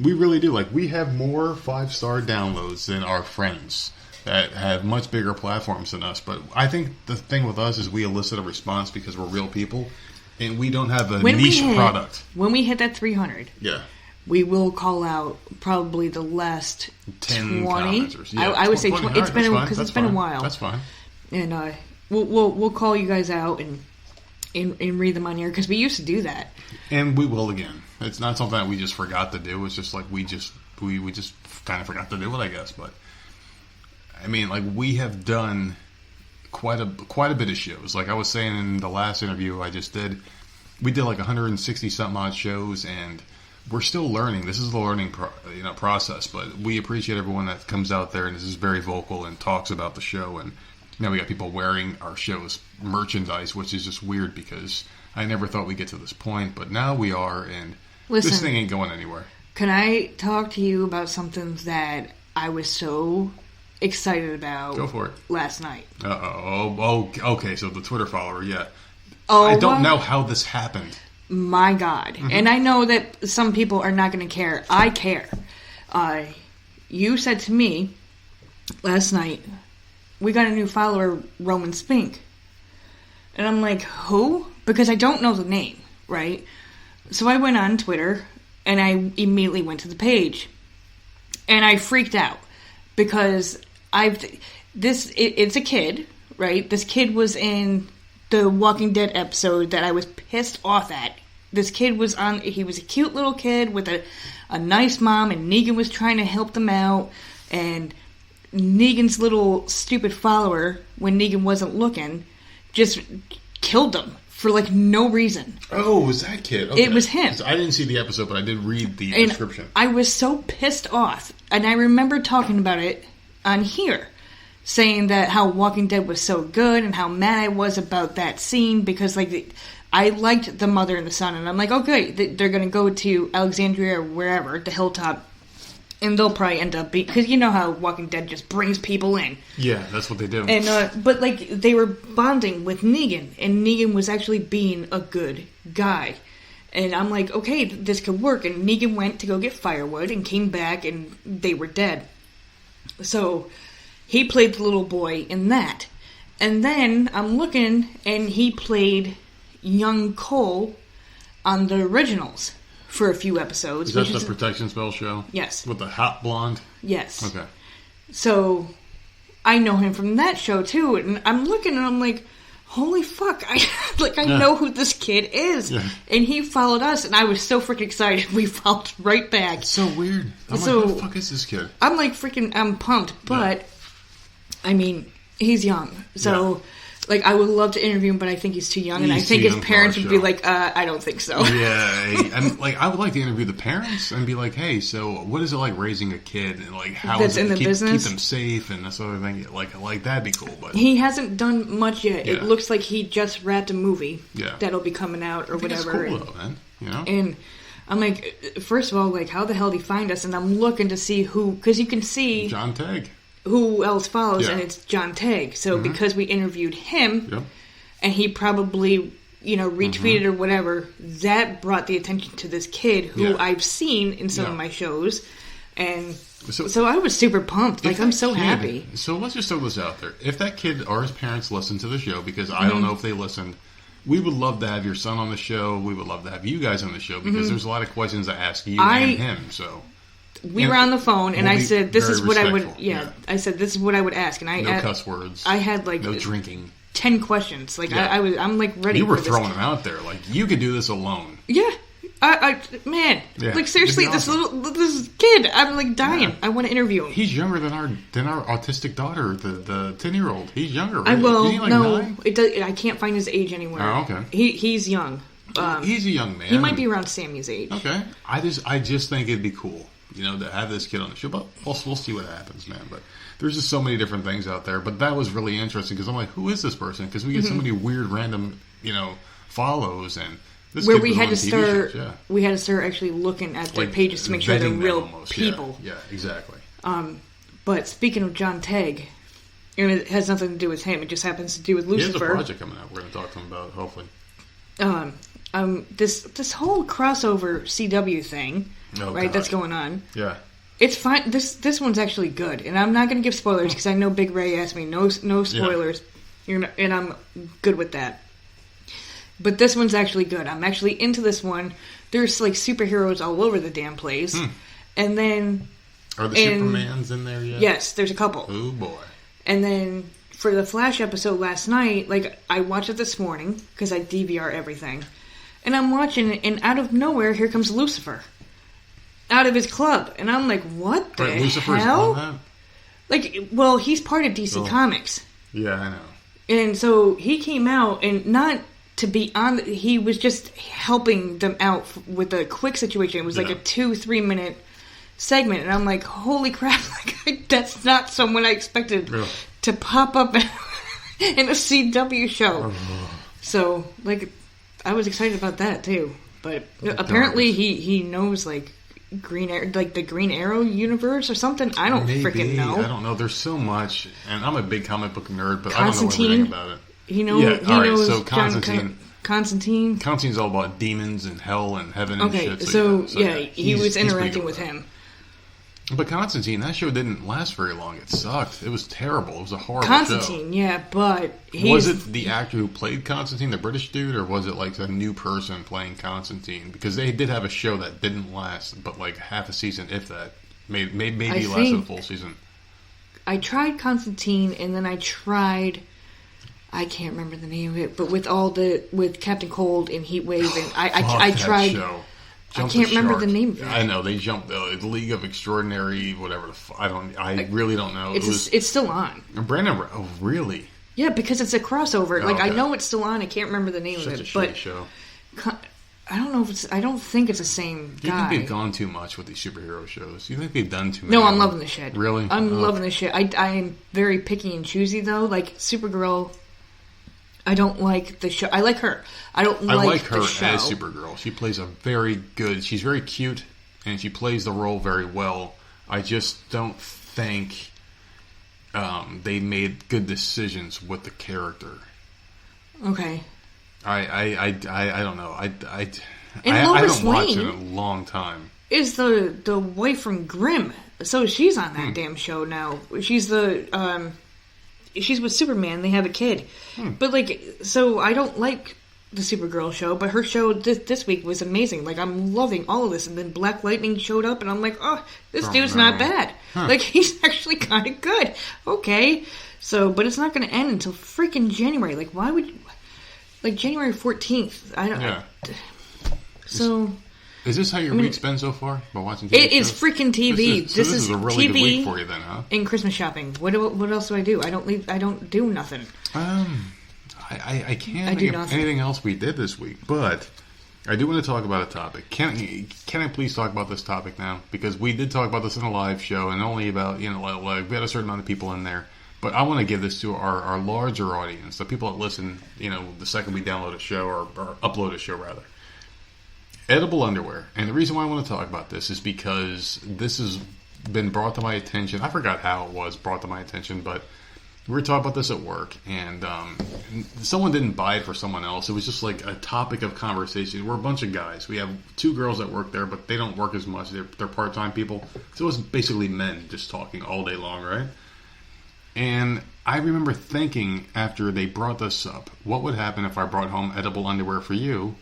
We really do. We have more 5-star downloads than our friends that have much bigger platforms than us. But I think the thing with us is we elicit a response because we're real people, and we don't have a niche product. When we hit that 300, we will call out probably the last 10 20. Yeah, I would say 20. Right, it's been because it's been a while. That's fine. And we'll call you guys out and read them on here because we used to do that. And we will again. It's not something that we just forgot to do. It's just we just kind of forgot to do it, I guess. But we have done quite a bit of shows. Like I was saying in the last interview I just did, we did 160 something odd shows, and we're still learning. This is the learning process, but we appreciate everyone that comes out there and is very vocal and talks about the show. And now we got people wearing our show's merchandise, which is just weird because I never thought we'd get to this point, but now we are, and this thing ain't going anywhere. Can I talk to you about something that I was so excited about. Go for it. Last night. Okay, so the Twitter follower, yeah. Oh, I don't know how this happened. My God. Mm-hmm. And I know that some people are not going to care. I care. You said to me last night, we got a new follower, Roman Spink. And I'm like, who? Because I don't know the name, right? So I went on Twitter, and I immediately went to the page. And I freaked out. Because it's a kid, right? This kid was in the Walking Dead episode that I was pissed off at This kid was he was a cute little kid with a nice mom, and Negan was trying to help them out, and Negan's little stupid follower, when Negan wasn't looking, just killed him for like no reason. Oh, it was that kid? Okay. It was him. I didn't see the episode, but I did read the description. I was so pissed off, and I remember talking about it on here, saying that how Walking Dead was so good and how mad I was about that scene because like I liked the mother and the son, and I'm like, okay, they're going to go to Alexandria or wherever, the hilltop, and they'll probably end up because you know how Walking Dead just brings people in. Yeah, that's what they do. And but like they were bonding with Negan, and Negan was actually being a good guy. And I'm like, okay, this could work. And Negan went to go get firewood and came back, and they were dead. So he played the little boy in that. And then I'm looking, and he played young Cole on the originals for a few episodes. Is that the Protection Spell show? Yes. With the hot blonde? Yes. Okay. So I know him from that show too, and I'm looking and I'm like, holy fuck, I know who this kid is. Yeah. And he followed us, and I was so freaking excited. We followed right back. It's so weird. I'm like, who the fuck is this kid? I'm like I'm pumped, but I mean, he's young. So like, I would love to interview him, but I think he's too young, and I think his parents would be like, I don't think so. Yeah, and like, I would like to interview the parents and be like, hey, so what is it like raising a kid, and like how that's is it in the business? Keep them safe and that sort of thing. Like that'd be cool. But he hasn't done much yet. Yeah. It looks like he just wrapped a movie that'll be coming out or whatever. It's cool though, man. You know, and I'm like, first of all, like, how the hell did he find us? And I'm looking to see who, because you can see John Tagg. Who else follows, and it's John Tagg. So because we interviewed him, and he probably, retweeted or whatever, that brought the attention to this kid who I've seen in some of my shows. And so I was super pumped. Like, I'm so happy. So let's just throw this out there. If that kid or his parents listen to the show, because I don't know if they listened, we would love to have your son on the show. We would love to have you guys on the show, because there's a lot of questions to ask you and him. So we were on the phone, and I said, "This is what I would." I said, "This is what I would ask." And no cuss words. I had like no drinking. 10 questions. Like I'm like ready. You were for throwing them out there. Like, you could do this alone. Yeah. Man, like, seriously, awesome. this kid, I'm like dying. Yeah. I want to interview him. He's younger than our autistic daughter, the 10-year-old. He's younger. Right? I can't find his age anywhere. Oh, okay. He's young. He's a young man. He might be around Sammy's age. Okay. I just think it'd be cool, to have this kid on the show. But we'll see what happens, man. But there's just so many different things out there. But that was really interesting, because I'm like, who is this person? Because we get so many weird, random, follows, and this where kid we had to start. We had to start actually looking at their pages to make sure they're real people. Yeah, exactly. But speaking of John Tagg, it has nothing to do with him. It just happens to do with Lucifer. He has a project coming out. We're going to talk to him about it, hopefully. This whole crossover CW thing, right? That's going on. Yeah. It's fine. This one's actually good, and I'm not going to give spoilers because I know Big Ray asked me no spoilers, and I'm good with that. But this one's actually good. I'm actually into this one. There's like superheroes all over the damn place, and then are the Supermans in there yet? Yes, there's a couple. Oh boy! And then for the Flash episode last night, like, I watched it this morning because I DVR everything, and I'm watching it, and out of nowhere, here comes Lucifer. Out of his club, and I'm like, what the Lucifer's hell? On that? Like, well, he's part of DC Comics. Yeah, I know. And so he came out, and not to be on, he was just helping them out with a quick situation. It was like a 2-3 minute segment, and I'm like, holy crap, like, that's not someone I expected to pop up in a CW show. So, like, I was excited about that too. But apparently he knows, like, the Green Arrow universe or something. I don't freaking know. I don't know. There's so much, and I'm a big comic book nerd, but I don't know everything about it. He knows. So Constantine. Constantine's all about demons and hell and heaven and shit. So he was interacting with him. But Constantine, that show didn't last very long. It sucked. It was terrible. It was a horrible Constantine, show. But was it the actor who played Constantine, the British dude, or was it like a new person playing Constantine? Because they did have a show that didn't last, but like half a season, if that, maybe lasted a full season. I tried Constantine, and then I tried I can't remember the name of it, but with Captain Cold and Heatwave, and I tried. Show. I can't remember the name of it. I know they jumped the League of Extraordinary, whatever. I really don't know. It's still on. Brandon, oh really? Yeah, because it's a crossover. Oh, like okay. I know it's still on. I can't remember the name of it. Such a shitty show. I don't know if it's. I don't think it's the same Do you guy. think they've gone too much with these superhero shows? Do you think they've done too many? No, I'm loving the shit. Really? I'm loving the shit. I am very picky and choosy though. Like Supergirl, I don't like the show. I like her. I like her the show. as Supergirl. She plays a very good. She's very cute, and she plays the role very well. I just don't think they made good decisions with the character. Okay. I don't know. I Lois haven't watched it in Lane a long time. Is the wife from Grimm? So she's on that damn show now. She's she's with Superman. They have a kid, but like, so I don't like the Supergirl show, but her show this week was amazing. Like, I'm loving all of this. And then Black Lightning showed up, and I'm like, oh, this dude's not bad. Like, he's actually kind of good. Okay, so but it's not going to end until freaking January. Like, why would like January 14th? I don't. Yeah. So. Is this how your week's been so far? By watching TV It shows? is freaking TV. This is a really TV good week for you then, huh? And Christmas shopping. What else do? I don't do nothing. I can't think of anything else we did this week, but I do want to talk about a topic. Can I please talk about this topic now? Because we did talk about this in a live show, and only about, like we had a certain amount of people in there. But I want to give this to our larger audience, the people that listen, the second we download a show or upload a show rather. Edible underwear. And the reason why I want to talk about this is because this has been brought to my attention. I forgot how it was brought to my attention, but we were talking about this at work, and someone didn't buy it for someone else. It was just like a topic of conversation. We're a bunch of guys. We have 2 girls that work there, but they don't work as much. They're part-time people. So it was basically men just talking all day long, right? And I remember thinking after they brought this up, what would happen if I brought home edible underwear for you?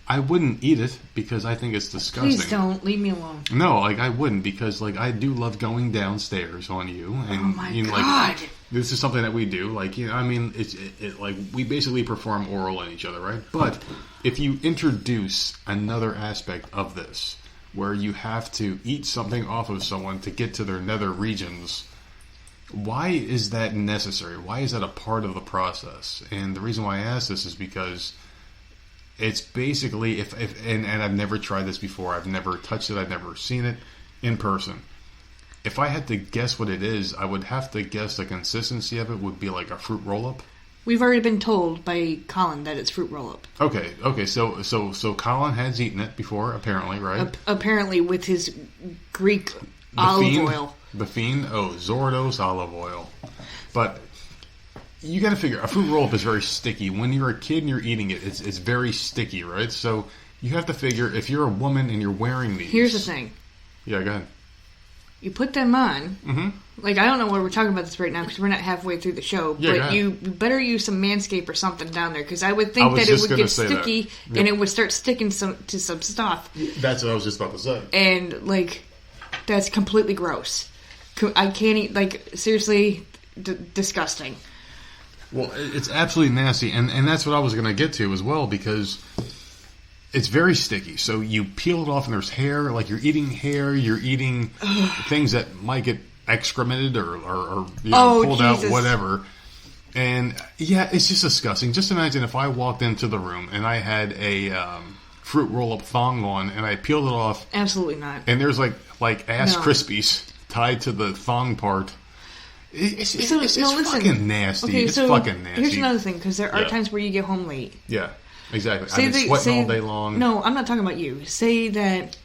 I wouldn't eat it because I think it's disgusting. Please don't. Leave me alone. No, I wouldn't because I do love going downstairs on you. And, oh my God. This is something that we do. It's like we basically perform oral on each other, right? But if you introduce another aspect of this where you have to eat something off of someone to get to their nether regions, why is that necessary? Why is that a part of the process? And the reason why I ask this is because it's basically, and I've never tried this before. I've never touched it. I've never seen it in person. If I had to guess what it is, I would have to guess the consistency of it would be like a fruit roll-up. We've already been told by Colin that it's fruit roll-up. Okay. So Colin has eaten it before, apparently, right? Apparently with his Greek olive oil. The Fiend? Oh, Zordos olive oil. But you got to figure, a fruit roll-up is very sticky. When you're a kid and you're eating it, it's very sticky, right? So you have to figure, if you're a woman and you're wearing these... Here's the thing. Yeah, go ahead. You put them on. Mm-hmm. Like, I don't know why we're talking about this right now because we're not halfway through the show. Yeah, but you better use some Manscaped or something down there because I would think that it would get sticky and it would start sticking to some stuff. That's what I was just about to say. And, that's completely gross. I can't eat, seriously, disgusting. Well, it's absolutely nasty, and that's what I was going to get to as well, because it's very sticky. So you peel it off, and there's hair. Like, you're eating hair, you're eating things that might get excremented or pulled out, whatever. And, yeah, it's just disgusting. Just imagine if I walked into the room, and I had a fruit roll-up thong on, and I peeled it off. Absolutely not. And there's, like ass Krispies tied to the thong part. It's fucking nasty. Okay, it's fucking nasty. Here's another thing, because there are times where you get home late. Yeah, exactly. I've been sweating all day long. No, I'm not talking about you. Say that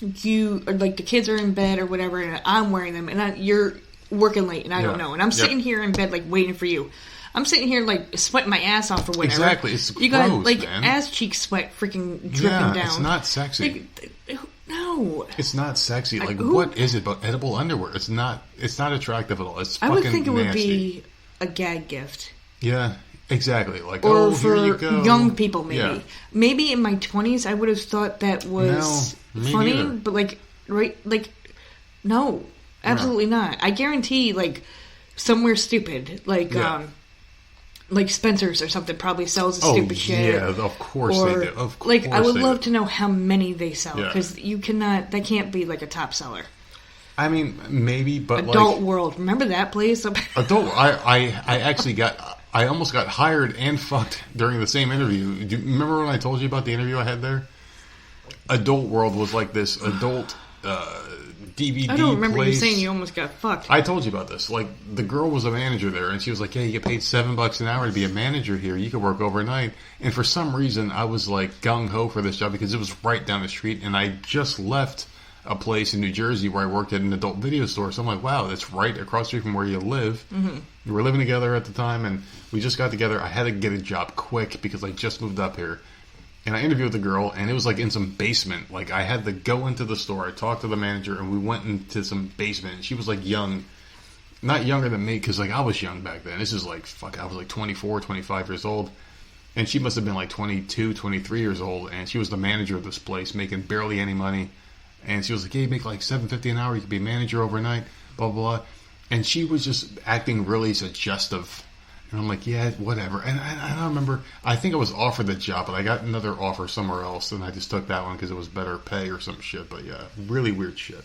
you, or the kids are in bed or whatever, and I'm wearing them, and you're working late, and I don't know. And I'm sitting here in bed, waiting for you. I'm sitting here, sweating my ass off or whatever. Exactly. It's gross, you got, man. ass cheek sweat freaking dripping down. It's not sexy. No. It's not sexy. What is it about edible underwear? It's not attractive at all. It's fucking nasty. I would think it would be a gag gift. Yeah, exactly. Or for here you go. Young people, maybe. Yeah. Maybe in my 20s, I would have thought that was funny, neither. but no, absolutely not. I guarantee, somewhere stupid, like Spencer's or something probably sells the stupid shit. Yeah, of course they do. Of course, like I would love to know how many they sell because you cannot. That can't be like a top seller. I mean, maybe, but Adult World. Remember that place? Adult. I actually got. I almost got hired and fucked during the same interview. Do you remember when I told you about the interview I had there? Adult World was like this adult DVD. I don't remember place. you saying you almost got fucked. I told you about this. Like, the girl was a manager there, and she was like, "Hey, you get paid $7 an hour to be a manager here. You could work overnight." And for some reason, I was like gung ho for this job because it was right down the street, and I just left a place in New Jersey where I worked at an adult video store. So I'm like, wow, that's right across the street from where you live. Mm-hmm. We were living together at the time, and we just got together. I had to get a job quick because I just moved up here. And I interviewed the girl, and it was like in some basement. Like, I had to go into the store. I talked to the manager, and we went into some basement. And she was like young. Not younger than me, because like I was young back then. This is like, I was like 24, 25 years old. And she must have been like 22, 23 years old. And she was the manager of this place, making barely any money. And she was like, hey, you make like $7.50 an hour. You could be a manager overnight, blah, blah, blah. And she was just acting really suggestive. And I'm like, yeah, whatever. And I remember, I think I was offered the job, but I got another offer somewhere else. And I just took that one because it was better pay or some shit. But yeah, really weird shit.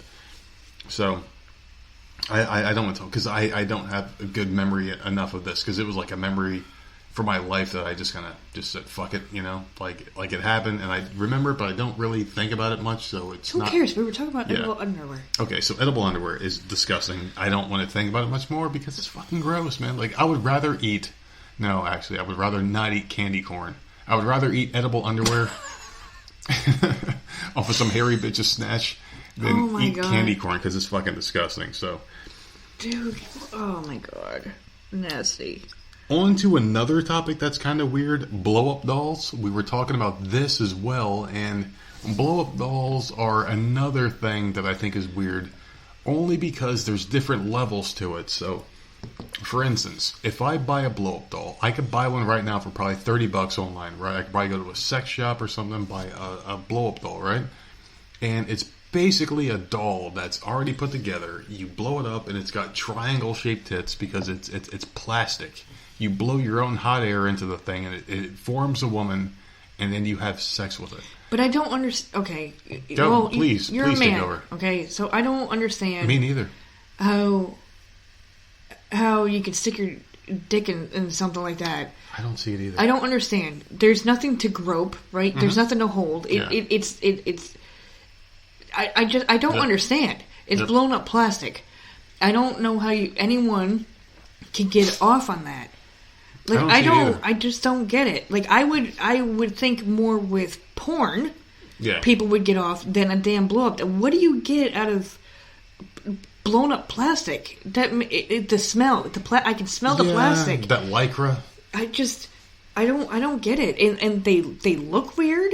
So I don't want to talk because I don't have a good memory enough of this because it was like a memory for my life that I just kind of just said, fuck it, you know, like it happened and I remember it, but I don't really think about it much, so it's Who cares? We were talking about edible underwear. Okay, so edible underwear is disgusting. I don't want to think about it much more because it's fucking gross, man. Like, I would rather eat, no, actually, I would rather not eat candy corn. I would rather eat edible underwear off of some hairy bitch's snatch than eat candy corn because it's fucking disgusting, so. Dude, oh my god. Nasty. On to another topic that's kind of weird, blow-up dolls. We were talking about this as well, and blow-up dolls are another thing that I think is weird, only because there's different levels to it. So, for instance, if I buy a blow-up doll, I could buy one right now for probably $30 online, right? I could probably go to a sex shop or something, buy a blow-up doll, right? And it's basically a doll that's already put together. You blow it up, and it's got triangle-shaped tits because it's plastic. You blow your own hot air into the thing, and it forms a woman, and then you have sex with it. But I don't understand. Okay, please you're a man. Take over. Okay, so I don't understand. Me neither. How you can stick your dick in something like that? I don't see it either. I don't understand. There's nothing to grope, right? Mm-hmm. There's nothing to hold. It's. I don't understand. It's blown up plastic. I don't know how anyone can get off on that. Like, I just don't get it. Like, I would think more with porn, people would get off than a damn blow up. What do you get out of blown up plastic? The smell, I can smell the plastic. That Lycra. I don't get it. And they look weird.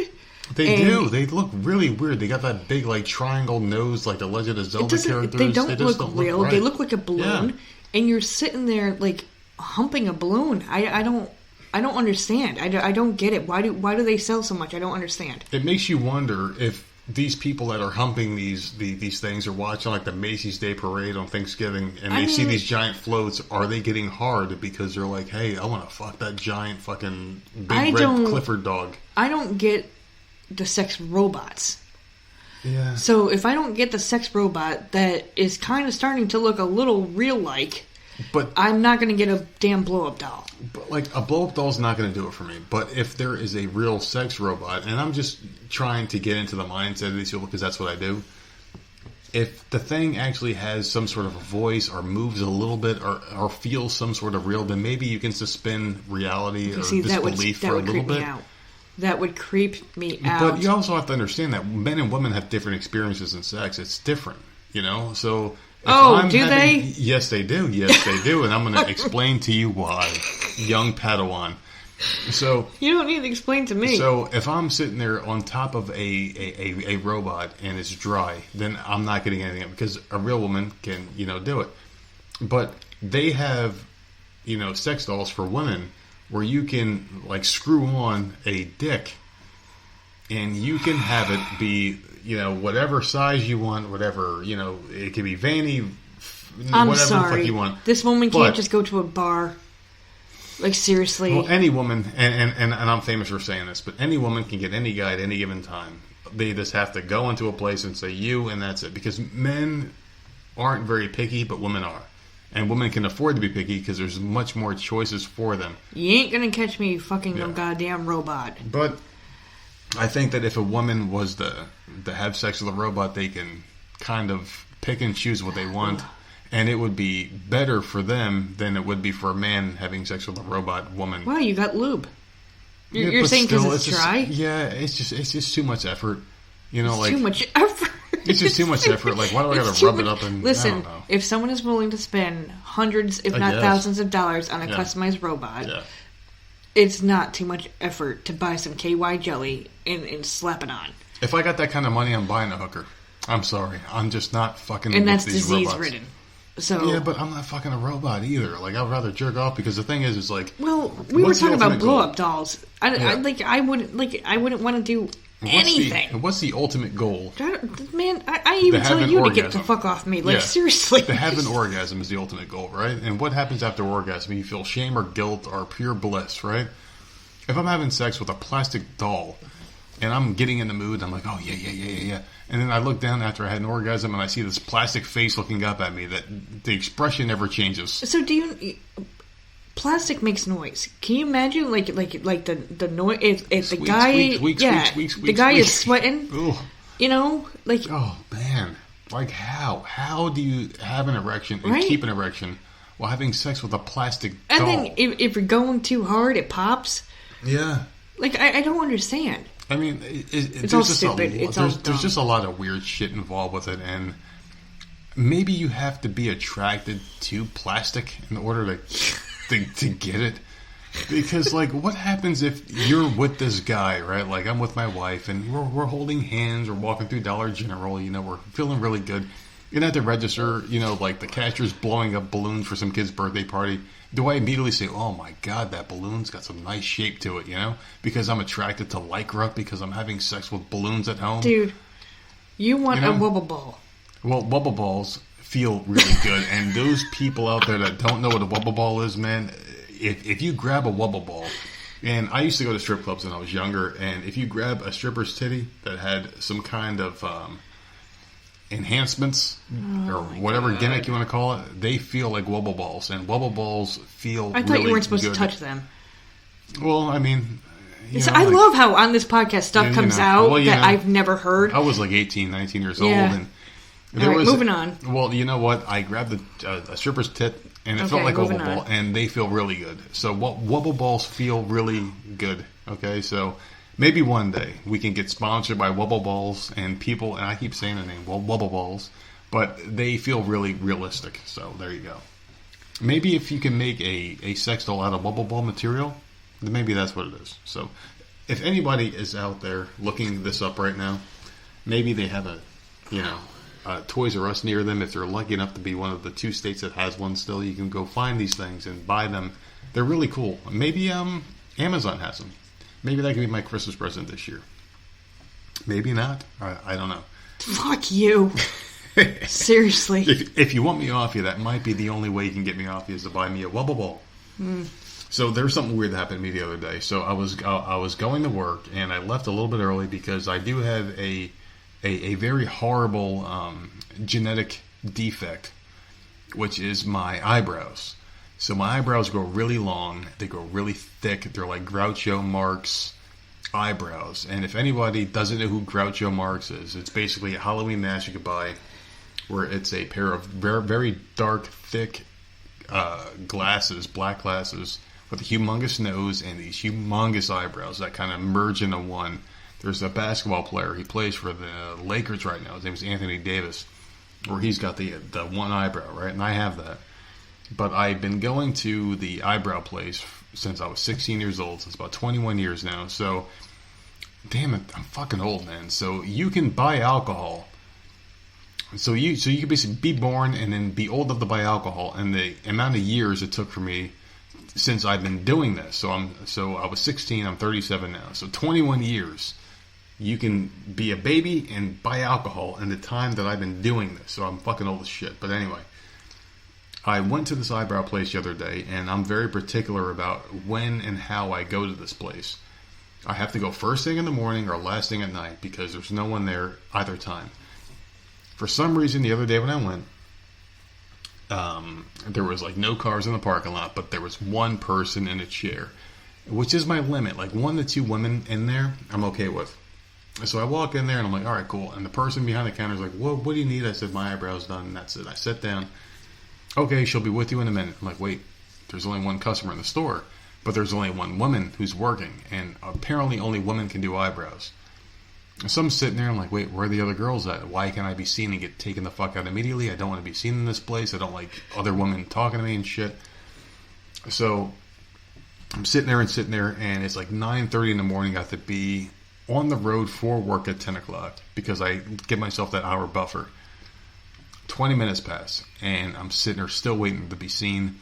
They do. They look really weird. They got that big like triangle nose, like the Legend of Zelda characters. They don't look real. Right. They look like a balloon, and you're sitting there like humping a balloon. I don't understand. I don't get it. Why do they sell so much? I don't understand. It makes you wonder if these people that are humping these things are watching like the Macy's Day Parade on Thanksgiving, and they see these giant floats. Are they getting hard because they're like, hey, I want to fuck that giant fucking big red Clifford dog? I don't get the sex robots. Yeah. So if I don't get the sex robot that is kind of starting to look a little real-like, but I'm not going to get a damn blow-up doll. But like a blow-up doll is not going to do it for me. But if there is a real sex robot, and I'm just trying to get into the mindset of these people because that's what I do. If the thing actually has some sort of a voice or moves a little bit or feels some sort of real, then maybe you can suspend reality or disbelief for a little bit. That would creep me out. But you also have to understand that men and women have different experiences in sex. It's different, you know? So... do they? Yes, they do. Yes, they do. And I'm going to explain to you why. Young Padawan. So... You don't need to explain to me. So if I'm sitting there on top of a robot and it's dry, then I'm not getting anything because a real woman can, do it. But they have, sex dolls for women where you can like screw on a dick and you can have it be, whatever size you want, whatever, it can be veiny, I'm whatever sorry. the fuck you want. This woman can't just go to a bar. Like, seriously. Well, any woman, and I'm famous for saying this, but any woman can get any guy at any given time. They just have to go into a place and say you, and that's it. Because men aren't very picky, but women are. And women can afford to be picky because there's much more choices for them. You ain't gonna catch me fucking no goddamn robot. But I think that if a woman was to have sex with a robot, they can kind of pick and choose what they want. And it would be better for them than it would be for a man having sex with a robot woman. Well, you got lube. You're saying because it's dry? Yeah, it's just too much effort. You know, too much effort. It's just too much effort. Like, why do I gotta rub it up and... Listen, I don't know. if someone is willing to spend hundreds, if not thousands of dollars on a customized robot, it's not too much effort to buy some KY jelly and slap it on. If I got that kind of money, I'm buying a hooker. I'm sorry. I'm just not fucking and with that's these disease-ridden. So yeah, but I'm not fucking a robot either. Like, I'd rather jerk off because the thing is like... Well, we were talking about blow-up dolls. I wouldn't want to do anything. What's the ultimate goal? Man, I even tell you to get the fuck off me. Like, seriously. To have an orgasm is the ultimate goal, right? And what happens after orgasm? You feel shame or guilt or pure bliss, right? If I'm having sex with a plastic doll and I'm getting in the mood, I'm like, oh, yeah. And then I look down after I had an orgasm and I see this plastic face looking up at me that the expression never changes. So do you... Plastic makes noise. Can you imagine, like the noise if the guy, the guy is sweating, Ugh. you know, like, oh man, like how do you have an erection and keep an erection while having sex with a plastic doll? And then if you're going too hard, it pops. Yeah, like I don't understand. I mean, it's all stupid. There's just a lot of weird shit involved with it, and maybe you have to be attracted to plastic in order to get it. Because, like, what happens if you're with this guy, right? Like, I'm with my wife, and we're holding hands, we're walking through Dollar General, you know, we're feeling really good. And at the register, you know, like, the cashier's blowing up balloons for some kid's birthday party. Do I immediately say, oh my God, that balloon's got some nice shape to it, you know? Because I'm attracted to Lycra, because I'm having sex with balloons at home? Dude, you want a wubble ball. Well, wubble balls feel really good, and those people out there that don't know what a wubble ball is, man, if you grab a wubble ball, and I used to go to strip clubs when I was younger, and if you grab a stripper's titty that had some kind of enhancements or whatever gimmick you want to call it, they feel like wubble balls, and wubble balls feel I thought really you weren't supposed good. to touch them. Well, I mean... I love how on this podcast stuff comes out that I've never heard. I was like 18, 19 years old, and... moving on. Well, you know what? I grabbed a stripper's tit, and it felt like a wubble ball, and they feel really good. So wubble balls feel really good, okay? So maybe one day we can get sponsored by Wubble Balls, and people, and I keep saying the name, Wubble Balls, but they feel really realistic. So there you go. Maybe if you can make a sex doll out of Wubble Ball material, then maybe that's what it is. So if anybody is out there looking this up right now, maybe they have a, Toys R Us near them. If they're lucky enough to be one of the 2 states that has one still, you can go find these things and buy them. They're really cool. Maybe Amazon has them. Maybe that could be my Christmas present this year. Maybe not. I don't know. Fuck you. Seriously. If you want me off you, that might be the only way you can get me off you is to buy me a wubble ball. So there's something weird that happened to me the other day. So I was going to work, and I left a little bit early because I do have a very horrible genetic defect, which is my eyebrows. So my eyebrows grow really long. They grow really thick. They're like Groucho Marx eyebrows. And if anybody doesn't know who Groucho Marx is, it's basically a Halloween mask you could buy where it's a pair of very, very dark, thick glasses, black glasses, with a humongous nose and these humongous eyebrows that kind of merge into one. There's a basketball player. He plays for the Lakers right now. His name is Anthony Davis, where he's got the one eyebrow, right? And I have that. But I've been going to the eyebrow place since I was 16 years old. So it's about 21 years now. So, damn it, I'm fucking old, man. So you can buy alcohol. So you can basically be born and then be old enough to buy alcohol. And the amount of years it took for me since I've been doing this. So I was 16. I'm 37 now. So 21 years. You can be a baby and buy alcohol in the time that I've been doing this. So I'm fucking old as shit. But anyway. I went to this eyebrow place the other day, and I'm very particular about when and how I go to this place. I have to go first thing in the morning or last thing at night because there's no one there either time. For some reason, the other day when I went, there was like no cars in the parking lot, but there was one person in a chair, which is my limit. Like 1 to 2 women in there, I'm okay with. So I walk in there and I'm like, all right, cool. And the person behind the counter is like, what do you need? I said, my eyebrow's done. And that's it. I sit down. Okay, she'll be with you in a minute. I'm like, wait, there's only one customer in the store, but there's only one woman who's working. And apparently only women can do eyebrows. So I'm sitting there, I'm like, wait, where are the other girls at? Why can't I be seen and get taken the fuck out immediately? I don't want to be seen in this place. I don't like other women talking to me and shit. So I'm sitting there, and it's like 9:30 in the morning. I have to be on the road for work at 10 o'clock because I give myself that hour buffer. 20 minutes pass, and I'm sitting there still waiting to be seen.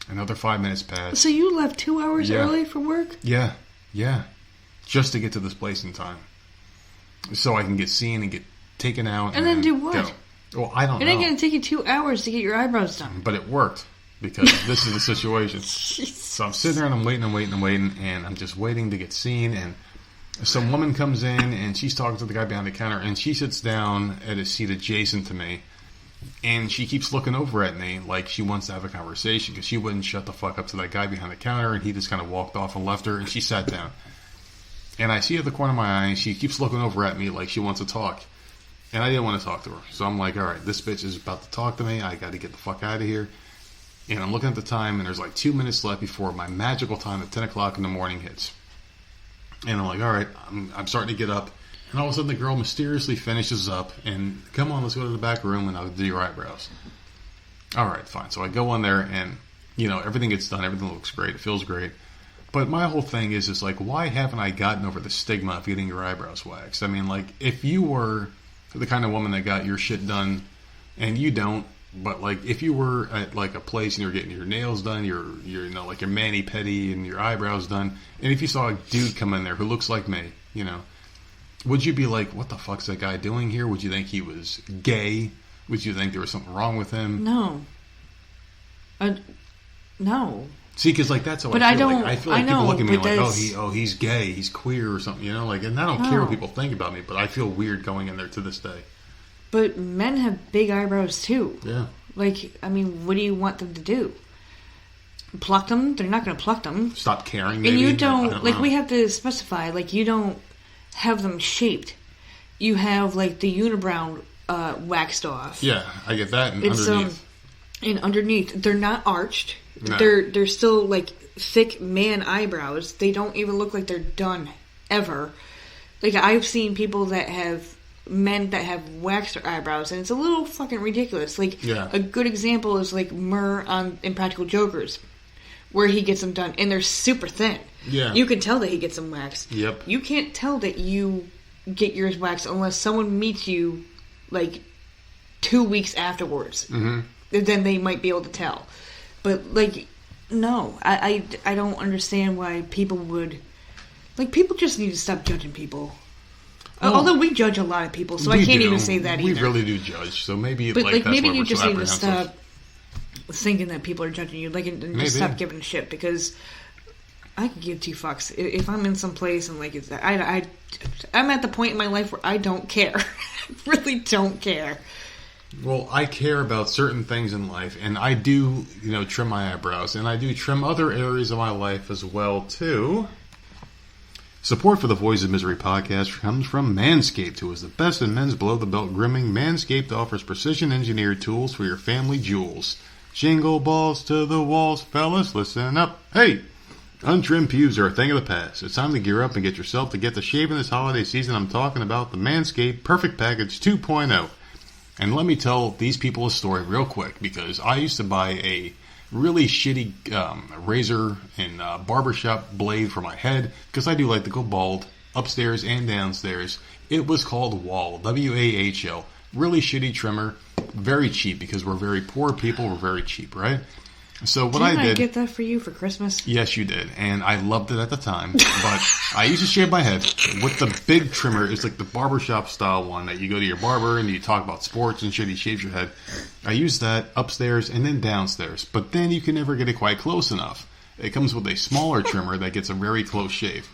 Another 5 minutes pass. So you left 2 hours early for work? Yeah. Just to get to this place in time. So I can get seen and get taken out. And then do what? Go. Well, I don't know. It ain't going to take you 2 hours to get your eyebrows done. But it worked because this is the situation. So I'm sitting there and I'm waiting, and I'm just waiting to get seen. And some woman comes in and she's talking to the guy behind the counter, and she sits down at a seat adjacent to me. And she keeps looking over at me like she wants to have a conversation because she wouldn't shut the fuck up to that guy behind the counter, and he just kind of walked off and left her, and she sat down. And I see at the corner of my eye, and she keeps looking over at me like she wants to talk. And I didn't want to talk to her. So I'm like, all right, this bitch is about to talk to me. I got to get the fuck out of here. And I'm looking at the time, and there's like 2 minutes left before my magical time at 10 o'clock in the morning hits. And I'm like, all right, I'm starting to get up. And all of a sudden, the girl mysteriously finishes up and, come on, let's go to the back room and I'll do your eyebrows. All right, fine. So I go in there and, everything gets done. Everything looks great. It feels great. But my whole thing is like, why haven't I gotten over the stigma of getting your eyebrows waxed? I mean, like, if you were the kind of woman that got your shit done and you don't, but like, if you were at like a place and you're getting your nails done, your like your mani-pedi and your eyebrows done, and if you saw a dude come in there who looks like me, would you be like, what the fuck's that guy doing here? Would you think he was gay? Would you think there was something wrong with him? No. No. See, because like that's how but I feel. Like, I feel like people look at me like, he's gay, he's queer or something, like, and I don't care what people think about me, but I feel weird going in there to this day. But men have big eyebrows too. Yeah. Like, I mean, what do you want them to do? Pluck them? They're not going to pluck them. Stop caring, maybe? And you don't, I don't know. We have to specify, like, you don't have them shaped. You have, like, the unibrow waxed off. Yeah, I get that, and underneath. And underneath, they're not arched. No. They're still, like, thick man eyebrows. They don't even look like they're done, ever. Like, I've seen people that have, men that have waxed their eyebrows, and it's a little fucking ridiculous. Like, a good example is, like, Murr on Impractical Jokers, where he gets them done, and they're super thin. Yeah. You can tell that he gets them waxed. Yep. You can't tell that you get yours waxed unless someone meets you, like, 2 weeks afterwards. Mm-hmm. Then they might be able to tell. But, like, no. I don't understand why people would... Like, people just need to stop judging people. Well, although we judge a lot of people, so I can't even say that either. We really do judge, so maybe but, like that's maybe why you we're just so need to apprehensive. stop thinking that people are judging you, like, and just stop giving a shit, because I can give 2 fucks. If I'm in some place and, like, I'm at the point in my life where I don't care. I really don't care. Well, I care about certain things in life, and I do, trim my eyebrows, and I do trim other areas of my life as well, too. Support for the Voices of Misery podcast comes from Manscaped, who is the best in men's below-the-belt grooming. Manscaped offers precision-engineered tools for your family jewels. Jingle balls to the walls, fellas, listen up. Hey! Untrimmed pubes are a thing of the past. It's time to gear up and get yourself to get the shaving this holiday season. I'm talking about the Manscaped Perfect Package 2.0. And let me tell these people a story real quick, because I used to buy a really shitty razor and barbershop blade for my head, because I do like to go bald upstairs and downstairs. It was called Wahl, W-A-H-L. Really shitty trimmer, very cheap, because we're very poor people, we're very cheap, right? So what Didn't I did... I get that for you for Christmas? Yes, you did. And I loved it at the time. But I used to shave my head with the big trimmer. It's like the barbershop style one that you go to your barber and you talk about sports and shit. He shaves your head. I use that upstairs and then downstairs. But then you can never get it quite close enough. It comes with a smaller trimmer that gets a very close shave.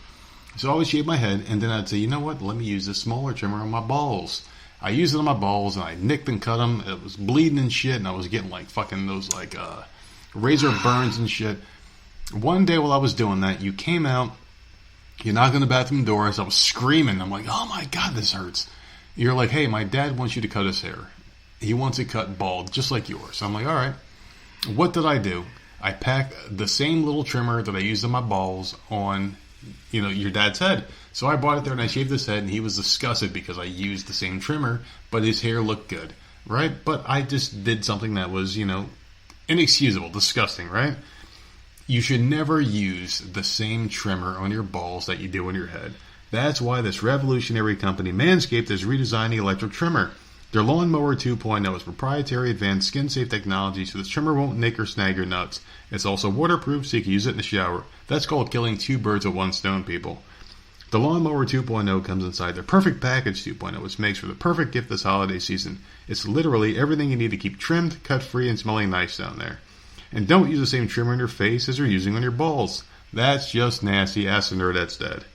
So I always shave my head, and then I'd say, you know what? Let me use this smaller trimmer on my balls. I used it on my balls, and I nicked and cut them. It was bleeding and shit, and I was getting like fucking those like razor burns and shit. One day while I was doing that, you came out, you knocked on the bathroom door, as I was screaming. I'm like, oh my God, this hurts. You're like, hey, my dad wants you to cut his hair. He wants it cut bald, just like yours. I'm like, all right. What did I do? I packed the same little trimmer that I used on my balls on, your dad's head. So I brought it there and I shaved his head, and he was disgusted because I used the same trimmer, but his hair looked good, right? But I just did something that was, inexcusable, disgusting, right? You should never use the same trimmer on your balls that you do on your head. That's why this revolutionary company, Manscaped, has redesigned the electric trimmer. Their Lawnmower 2.0 is proprietary advanced skin-safe technology, so the trimmer won't nick or snag your nuts. It's also waterproof, so you can use it in the shower. That's called killing two birds with one stone, people. The Lawnmower 2.0 comes inside their Perfect Package 2.0, which makes for the perfect gift this holiday season. It's literally everything you need to keep trimmed, cut-free, and smelling nice down there. And don't use the same trimmer on your face as you're using on your balls. That's just nasty. Ask the nerd that's dead.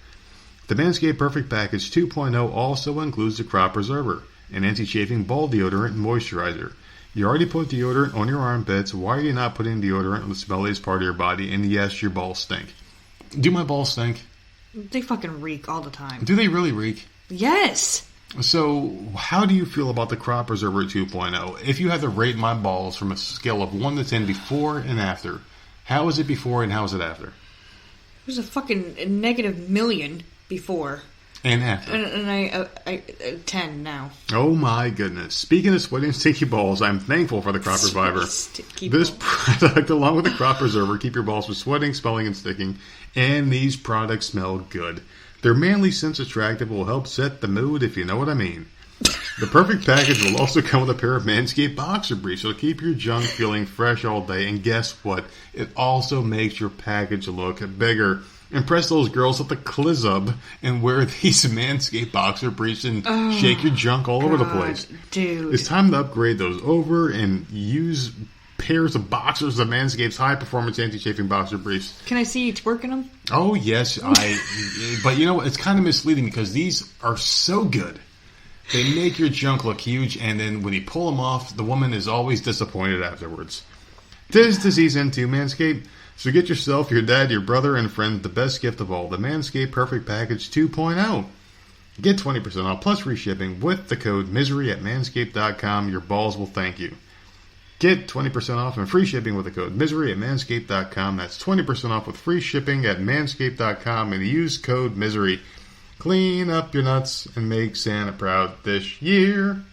The Manscaped Perfect Package 2.0 also includes the Crop Preserver, an anti-chafing ball deodorant and moisturizer. You already put deodorant on your armpits. Why are you not putting deodorant on the smelliest part of your body? And yes, your balls stink. Do my balls stink? They fucking reek all the time. Do they really reek? Yes. So, how do you feel about the Crop Preserver 2.0? If you had to rate my balls from a scale of 1 to 10 before and after, how is it before and how is it after? It was a fucking -1,000,000 before. And after. And I 10 now. Oh my goodness. Speaking of sweaty and sticky balls, I'm thankful for the Crop Reviver. This product, along with the Crop Preserver, keep your balls from sweating, smelling, and sticking. And these products smell good. Their manly sense attractive will help set the mood, if you know what I mean. The Perfect Package will also come with a pair of Manscaped boxer briefs. It'll keep your junk feeling fresh all day. And guess what? It also makes your package look bigger. Impress those girls at the Clizub and wear these Manscaped boxer briefs and shake your junk all over the place. Dude. It's time to upgrade those over and use pairs of boxers of Manscaped's high-performance anti-chafing boxer briefs. Can I see you twerking them? Oh, yes. But you know what? It's kind of misleading because these are so good. They make your junk look huge, and then when you pull them off, the woman is always disappointed afterwards. 'Tis the season to Manscaped. So get yourself, your dad, your brother, and friend the best gift of all, the Manscaped Perfect Package 2.0. Get 20% off plus free shipping with the code MISERY at manscaped.com. Your balls will thank you. Get 20% off and free shipping with the code MISERY at manscaped.com. That's 20% off with free shipping at manscaped.com and use code MISERY. Clean up your nuts and make Santa proud this year.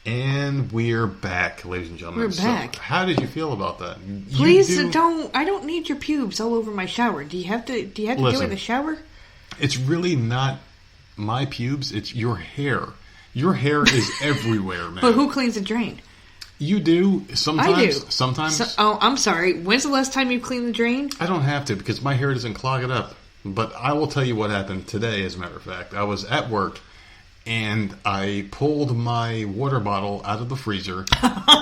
And we're back, ladies and gentlemen. We're back. So how did you feel about that? Please don't. I don't need your pubes all over my shower. Do you have to? Do you have to do it in the shower? It's really not my pubes. It's your hair. Your hair is everywhere, man. But who cleans the drain? You do. Sometimes. I do. Sometimes. I'm sorry. When's the last time you cleaned the drain? I don't have to because my hair doesn't clog it up. But I will tell you what happened today. As a matter of fact, I was at work. And I pulled my water bottle out of the freezer,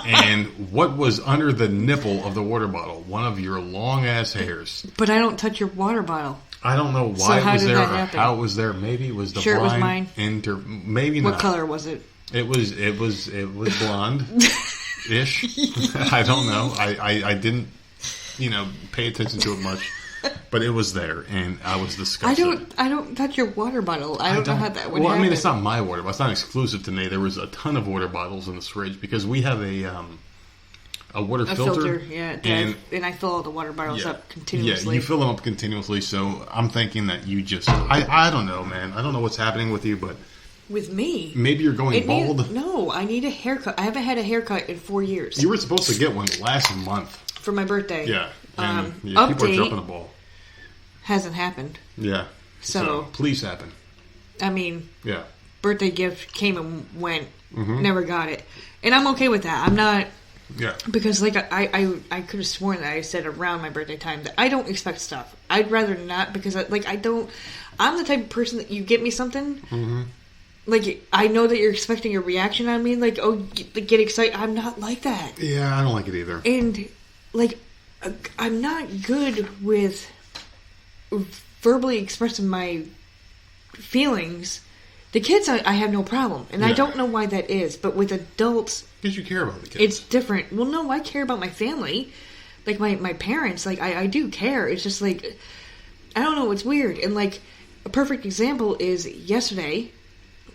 and what was under the nipple of the water bottle? One of your long-ass hairs. But I don't touch your water bottle. I don't know why it was there or how it was there. Maybe it was the sure blind. It was mine? Maybe not. What color was it? It was blonde-ish. I don't know. I didn't, pay attention to it much. But it was there, and I was disgusted. I don't touch your water bottle. I don't know how that would happen. Well, I mean, it's not my water bottle. It's not exclusive to me. There was a ton of water bottles in the fridge because we have a water filter. Yeah. And I fill all the water bottles up continuously. Yeah, you fill them up continuously. So I'm thinking that you just... I don't know, man. I don't know what's happening with you, but... With me? Maybe you're going bald. No, I need a haircut. I haven't had a haircut in 4 years. You were supposed to get one last month. For my birthday. Yeah. And update, people are dropping the ball. Hasn't happened. Yeah. So please happen. I mean, yeah. Birthday gift came and went. Mm-hmm. Never got it. And I'm okay with that. I'm not Yeah. Because, like, I could have sworn that I said around my birthday time that I don't expect stuff. I'd rather not, because, I'm the type of person that you get me something, mm-hmm. like, I know that you're expecting a reaction on me, like, oh, get excited. I'm not like that. Yeah, I don't like it either. And, like, I'm not good with verbally expressing my feelings. The kids, I have no problem. And I don't know why that is, but with adults... Because you care about the kids. It's different. Well, no, I care about my family. Like, my parents, like, I do care. It's just, like, I don't know, it's weird. And, like, a perfect example is yesterday,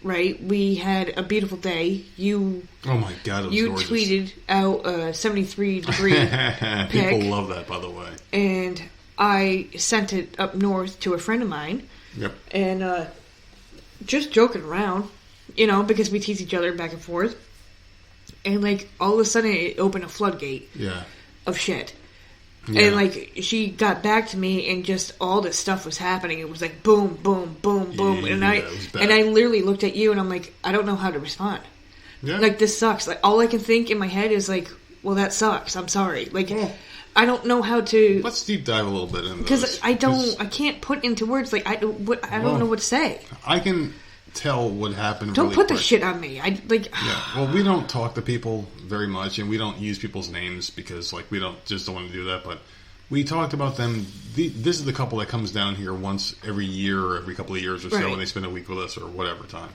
right? We had a beautiful day. Oh, my God, it was gorgeous. You tweeted out a 73-degree pic. People love that, by the way. And I sent it up north to a friend of mine. Yep. And, just joking around, because we tease each other back and forth. And, like, all of a sudden it opened a floodgate of shit. Yeah. And, like, she got back to me and just all this stuff was happening. It was like boom, boom, boom, boom. And I literally looked at you and I'm like, I don't know how to respond. Yeah. Like, this sucks. Like, all I can think in my head is like, well, that sucks. I'm sorry. Like, I don't know how to... Let's deep dive a little bit into this. Because I can't put into words, like, I don't know what to say. I can tell what happened. Don't really put quick. the shit on me. Well, we don't talk to people very much, and we don't use people's names because, like, we don't want to do that. But we talked about them. This is the couple that comes down here once every year or every couple of years or so, and they spend a week with us or whatever time.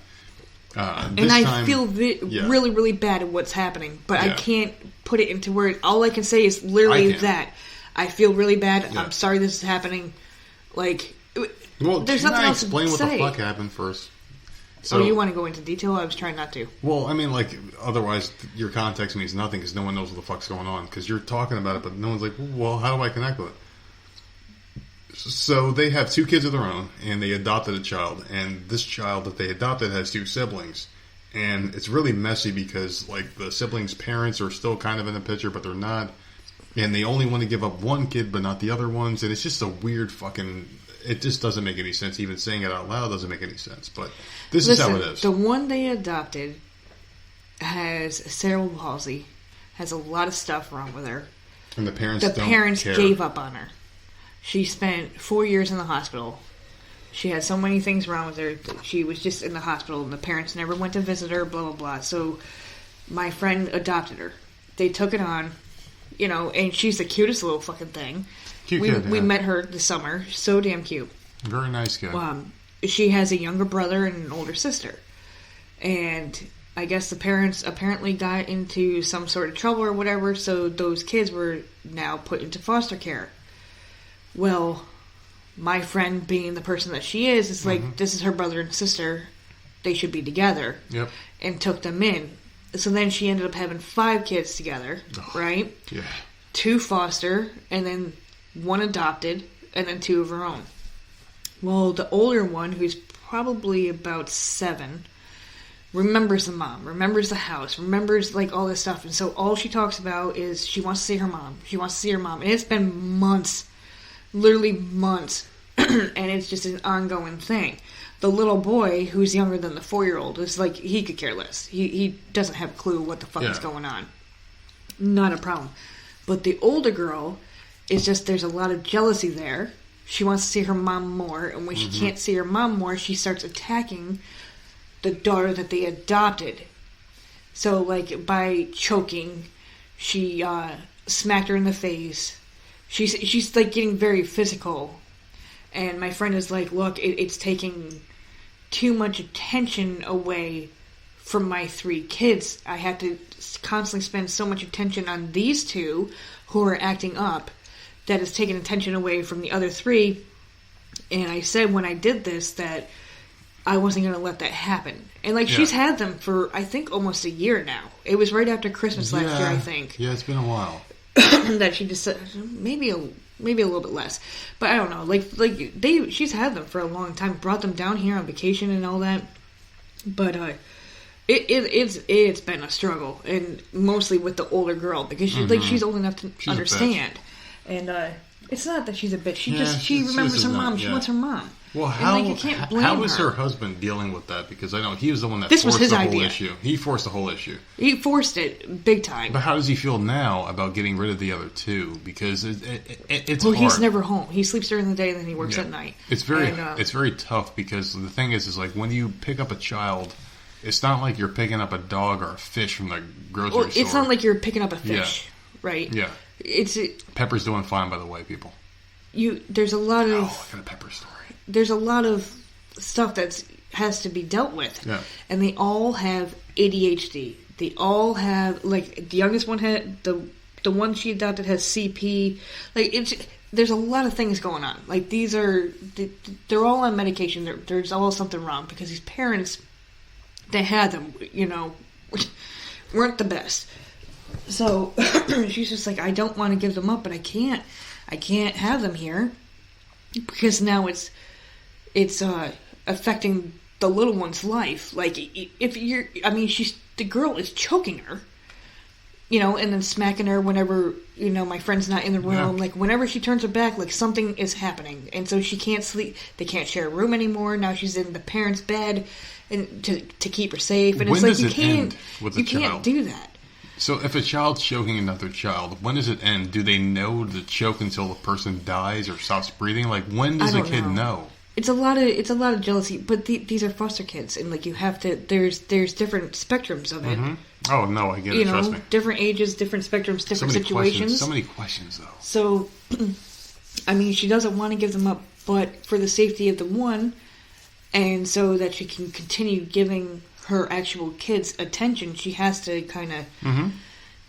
And I feel really, really bad at what's happening, but I can't put it into words. All I can say is literally that. I feel really bad. Yeah. I'm sorry this is happening. Like, there's nothing else to say. Explain what the fuck happened first. So, you want to go into detail? I was trying not to. Well, I mean, like, otherwise your context means nothing because no one knows what the fuck's going on. Because you're talking about it, but no one's like, well, how do I connect with it? So they have 2 kids of their own, and they adopted a child. And this child that they adopted has 2 siblings. And it's really messy because, like, the siblings' parents are still kind of in the picture, but they're not. And they only want to give up one kid, but not the other ones. And it's just a weird fucking... It just doesn't make any sense. Even saying it out loud doesn't make any sense. But this is how it is. The one they adopted has cerebral palsy, has a lot of stuff wrong with her. And the parents care. Gave up on her. She spent 4 years in the hospital. She had so many things wrong with her. She was just in the hospital, and the parents never went to visit her, blah, blah, blah. So my friend adopted her. They took it on, and she's the cutest little fucking thing. We met her this summer. So damn cute. Very nice kid. She has a younger brother and an older sister. And I guess the parents apparently got into some sort of trouble or whatever, so those kids were now put into foster care. Well, my friend, being the person that she is like, this is her brother and sister. They should be together. Yep. And took them in. So then she ended up having 5 kids together, right? Yeah. 2 foster, and then 1 adopted, and then 2 of her own. Well, the older one, who's probably about 7, remembers the mom, remembers the house, remembers, like, all this stuff. And so all she talks about is she wants to see her mom. She wants to see her mom. And it's been months, literally months, and it's just an ongoing thing. The little boy, who's younger than the 4-year-old, is like, he could care less. He doesn't have a clue what the fuck is going on. Not a problem. But the older girl... It's just there's a lot of jealousy there. She wants to see her mom more, and when she can't see her mom more, she starts attacking the daughter that they adopted. So, like, by choking, she smacked her in the face. She's like getting very physical, and my friend is like, "Look, it's taking too much attention away from my 3 kids. I have to constantly spend so much attention on these 2 who are acting up." That has taken attention away from the other 3. And I said when I did this that I wasn't going to let that happen. And, like, she's had them for, I think, almost a year now. It was right after Christmas last year, I think. Yeah, it's been a while. That she just said, maybe a little bit less. But I don't know. Like she's had them for a long time. Brought them down here on vacation and all that. But it's been a struggle. And mostly with the older girl. Because she's old enough to understand. And It's not that she's a bitch. She remembers her mom. She wants her mom. Well, you can't blame how was her husband dealing with that? Because I know he was the one that this forced was his the whole idea. issue. He forced the whole issue. He forced it big time. But how does he feel now about getting rid of the other two? Because it's well, hard. he's never home. He sleeps during the day, and then he works at night. It's very tough because the thing is like when you pick up a child, it's not like you're picking up a dog or a fish from the grocery store. It's not like you're picking up a fish, right? Yeah. Pepper's doing fine, by the way, people. There's a lot of. Oh, I got a Pepper story. There's a lot of stuff that has to be dealt with. Yeah. And they all have ADHD. They all have, like, the youngest one had, the one she adopted has CP. Like, there's a lot of things going on. Like, they're all on medication. There's all something wrong because these parents that had them, weren't the best. So, she's just like, I don't want to give them up, but I can't have them here because now it's affecting the little one's life. Like, the girl is choking her, and then smacking her whenever, my friend's not in the room. Yeah. Like, whenever she turns her back, like, something is happening. And so she can't sleep. They can't share a room anymore. Now she's in the parents' bed and to keep her safe. And when it's like, does it end with a child? Can't do that. So if a child's choking another child, when does it end? Do they know to choke until the person dies or stops breathing? Like, when does a kid know? It's a lot of jealousy, but these are foster kids, and like you have to. There's different spectrums of it. Mm-hmm. Oh no, I get it. Trust me. Different ages, different spectrums, different situations. So many questions, though. So, she doesn't want to give them up, but for the safety of the one, and so that she can continue giving her actual kids attention, she has to kind of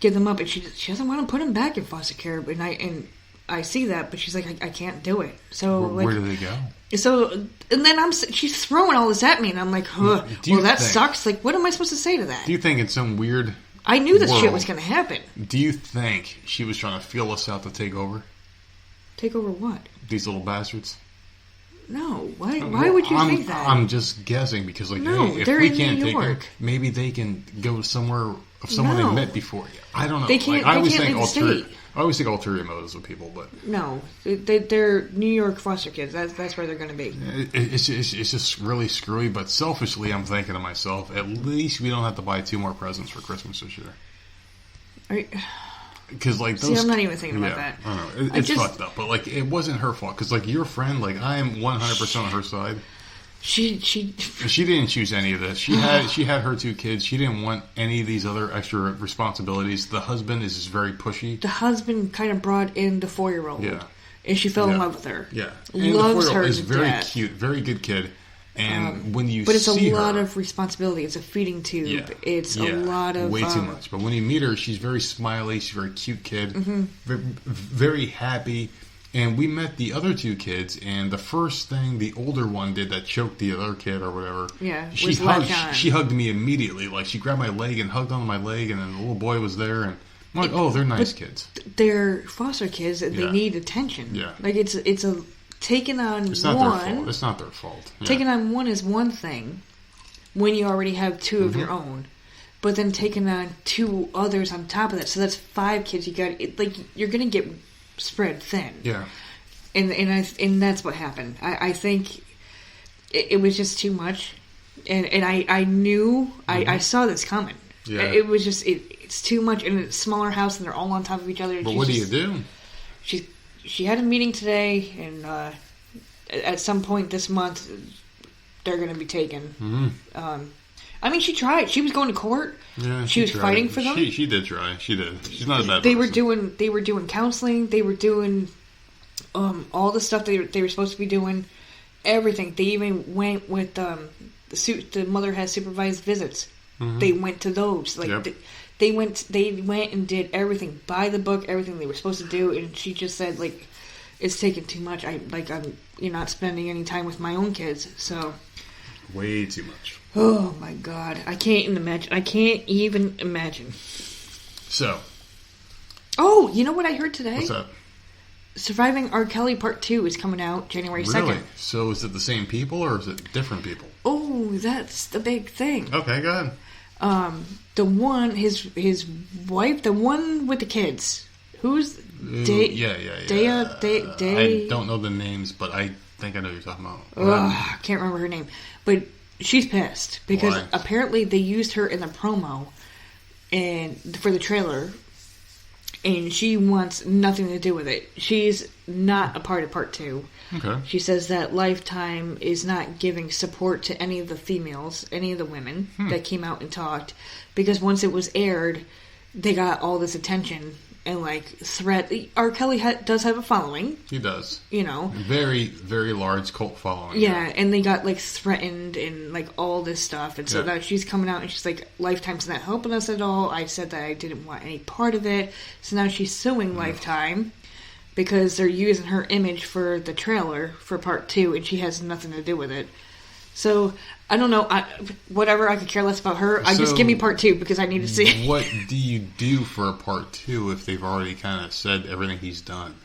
give them up, and she doesn't want to put them back in foster care. And I see that, but she's like, I can't do it. So where do they go? So and then she's throwing all this at me, and I'm like, huh, that sucks. Like, what am I supposed to say to that? Do you think in some weird? I knew this shit was going to happen. Do you think she was trying to feel us out to take over? Take over what? These little bastards. No, why would you think that? I'm just guessing because, like, no, hey, if we can't take them, maybe they can go somewhere of someone they met before. I don't know. They can't. Like, they can't leave the state. I always think ulterior motives with people, but no, they're New York foster kids. That's where they're going to be. It's just really screwy. But selfishly, I'm thinking to myself, at least we don't have to buy 2 more presents for Christmas this year. Because like those, I'm not even thinking about that. I don't know. It's fucked up, but like it wasn't her fault. Because like your friend, like I am 100% on her side. She didn't choose any of this. She had her 2 kids. She didn't want any of these other extra responsibilities. The husband is just very pushy. The husband kind of brought in the 4-year-old. Yeah, and she fell in love with her. Yeah, and loves the 4-year-old her. Is very death. cute, very good kid. And when you but it's see a lot her, of responsibility. It's a feeding tube. Yeah, it's a lot of way too much. But when you meet her, she's very smiley. She's a very cute kid, very, very happy. And we met the other 2 kids, and the first thing the older one did that choked the other kid or whatever, she hugged me immediately. Like, she grabbed my leg and hugged onto my leg, and then the little boy was there, and I'm like, oh, they're nice kids. They're foster kids. They need attention. Yeah. Like, it's a taking on it's not one. Their fault. It's not their fault. Yeah. Taking on one is one thing when you already have 2 of your own. But then taking on 2 others on top of that. So that's 5 kids. You're going to get spread thin. Yeah. And that's what happened. I think it was just too much. And I knew, I saw this coming. Yeah. It was just, it's too much in a smaller house and they're all on top of each other. But what do you do? She had a meeting today, and at some point this month, they're going to be taken. She tried. She was going to court. Yeah, she was fighting for them. She did try. She did. She's not a bad person. They were doing counseling. They were doing all the stuff they were supposed to be doing. Everything. They even went with the mother has supervised visits. They went to those. They went and did everything by the book, everything they were supposed to do, and she just said, like, it's taking too much. You're not spending any time with my own kids, so way too much. Oh my God, I can't even imagine. So, oh, you know what I heard today? What's that? Surviving R. Kelly Part 2 is coming out January 2nd. Really? So is it the same people or is it different people? Oh, that's the big thing. Okay, go ahead. The one, his wife, the one with the kids, Who's Yeah. Day? I don't know the names, but I think I know who you're talking about. I can't remember her name. But she's pissed because Why? apparently they used her in the promo and for the trailer, and she wants nothing to do with it. She's not a part of part 2. Okay. She says that Lifetime is not giving support to any of the females, any of the women that came out and talked, because once it was aired, they got all this attention and threat. R. Kelly does have a following. He does. Very, very large cult following. Yeah, and they got threatened and all this stuff, and so now she's coming out and she's like, Lifetime's not helping us at all. I said that I didn't want any part of it, so now she's suing Lifetime because they're using her image for the trailer for part 2, and she has nothing to do with it. So I don't know. Whatever. I could care less about her. Just give me part 2 because I need to see it. What do you do for a part 2 if they've already kind of said everything he's done?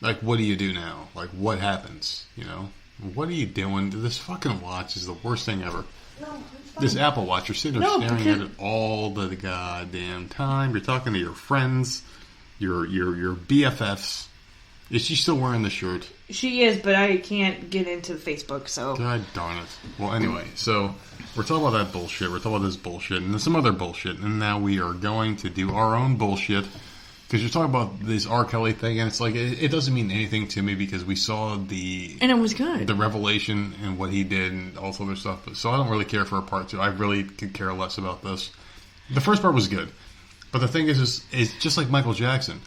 What do you do now? What happens? What are you doing? This fucking watch is the worst thing ever. No, this Apple Watch, you're sitting there staring at it all the goddamn time. You're talking to your friends, your BFFs. Is she still wearing the shirt? She is, but I can't get into Facebook, so... God darn it. Well, anyway, so we're talking about that bullshit. We're talking about this bullshit and some other bullshit. And now we are going to do our own bullshit. Because you're talking about this R. Kelly thing, and it's it doesn't mean anything to me because we saw the... And it was good. The revelation and what he did and all this other stuff. So I don't really care for a part 2. I really could care less about this. The first part was good. But the thing is just like Michael Jackson.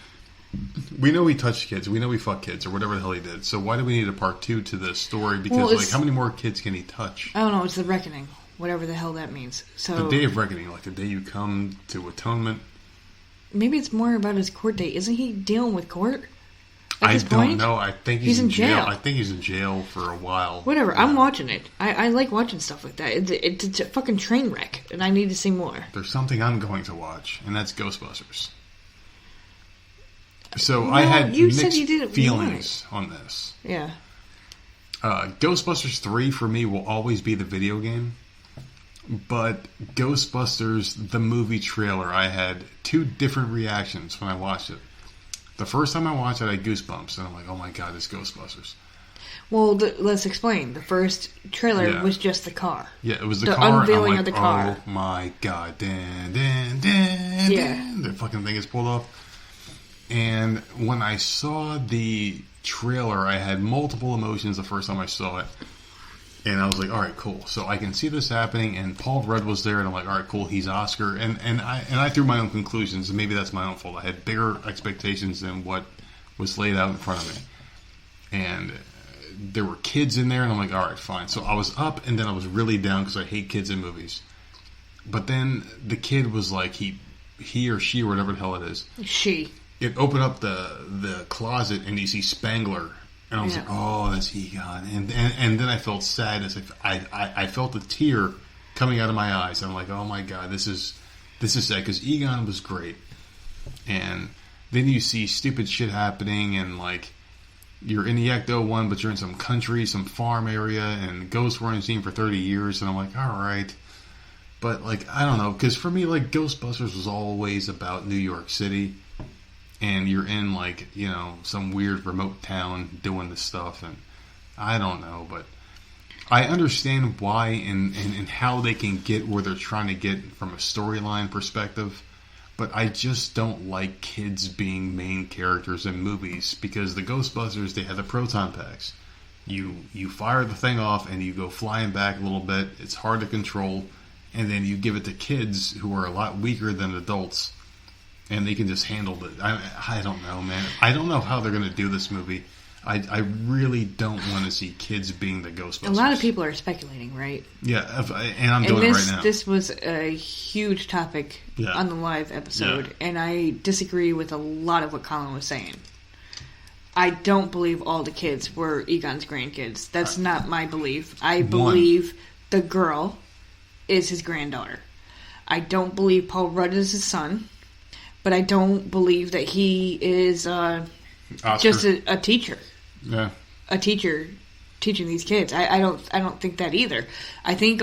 We know he touched kids. We know he fucked kids or whatever the hell he did. So why do we need a part 2 to this story? Because how many more kids can he touch? I don't know. It's the reckoning, whatever the hell that means. So the day of reckoning, the day you come to atonement. Maybe it's more about his court date. Isn't he dealing with court? I don't know. I think he's in jail. I think he's in jail for a while. Whatever. I'm watching it. I like watching stuff like that. It's a fucking train wreck, and I need to see more. There's something I'm going to watch, and that's Ghostbusters. So I had mixed feelings on this. Yeah. Ghostbusters 3 for me will always be the video game. But Ghostbusters, the movie trailer, I had 2 different reactions when I watched it. The first time I watched it, I had goosebumps. And I'm like, oh my god, it's Ghostbusters. Well, let's explain. The first trailer was just the car. Yeah, it was the car. The unveiling of the car. Oh my god. The fucking thing is pulled off. And when I saw the trailer, I had multiple emotions the first time I saw it. And I was like, all right, cool. So I can see this happening. And Paul Rudd was there. And I'm like, all right, cool. He's Oscar. And I threw my own conclusions. And maybe that's my own fault. I had bigger expectations than what was laid out in front of me. And there were kids in there. And I'm like, all right, fine. So I was up. And then I was really down because I hate kids in movies. But then the kid was like, he or she or whatever the hell it is. She. It opened up the closet and you see Spangler. And I was like, oh, that's Egon. And then I felt sad. I felt a tear coming out of my eyes. I'm like, oh my god, this is sad. Because Egon was great. And then you see stupid shit happening and you're in the Ecto one, but you're in some country, some farm area, and ghosts weren't seen for 30 years. And I'm like, all right. But I don't know. Because for me, Ghostbusters was always about New York City. And you're in some weird remote town doing this stuff, and I don't know, but I understand why and how they can get where they're trying to get from a storyline perspective, but I just don't like kids being main characters in movies because the Ghostbusters, they had the proton packs. You fire the thing off and you go flying back a little bit. It's hard to control, and then you give it to kids who are a lot weaker than adults. And they can just handle it. I don't know, man. I don't know how they're going to do this movie. I really don't want to see kids being the Ghostbusters. A lot of people are speculating, right? Yeah, and I'm doing it right now. This was a huge topic on the live episode, and I disagree with a lot of what Colin was saying. I don't believe all the kids were Egon's grandkids. That's not my belief. I believe the girl is his granddaughter. I don't believe Paul Rudd is his son. But I don't believe that he is just a teacher. Yeah, a teacher teaching these kids. I don't think that either. I think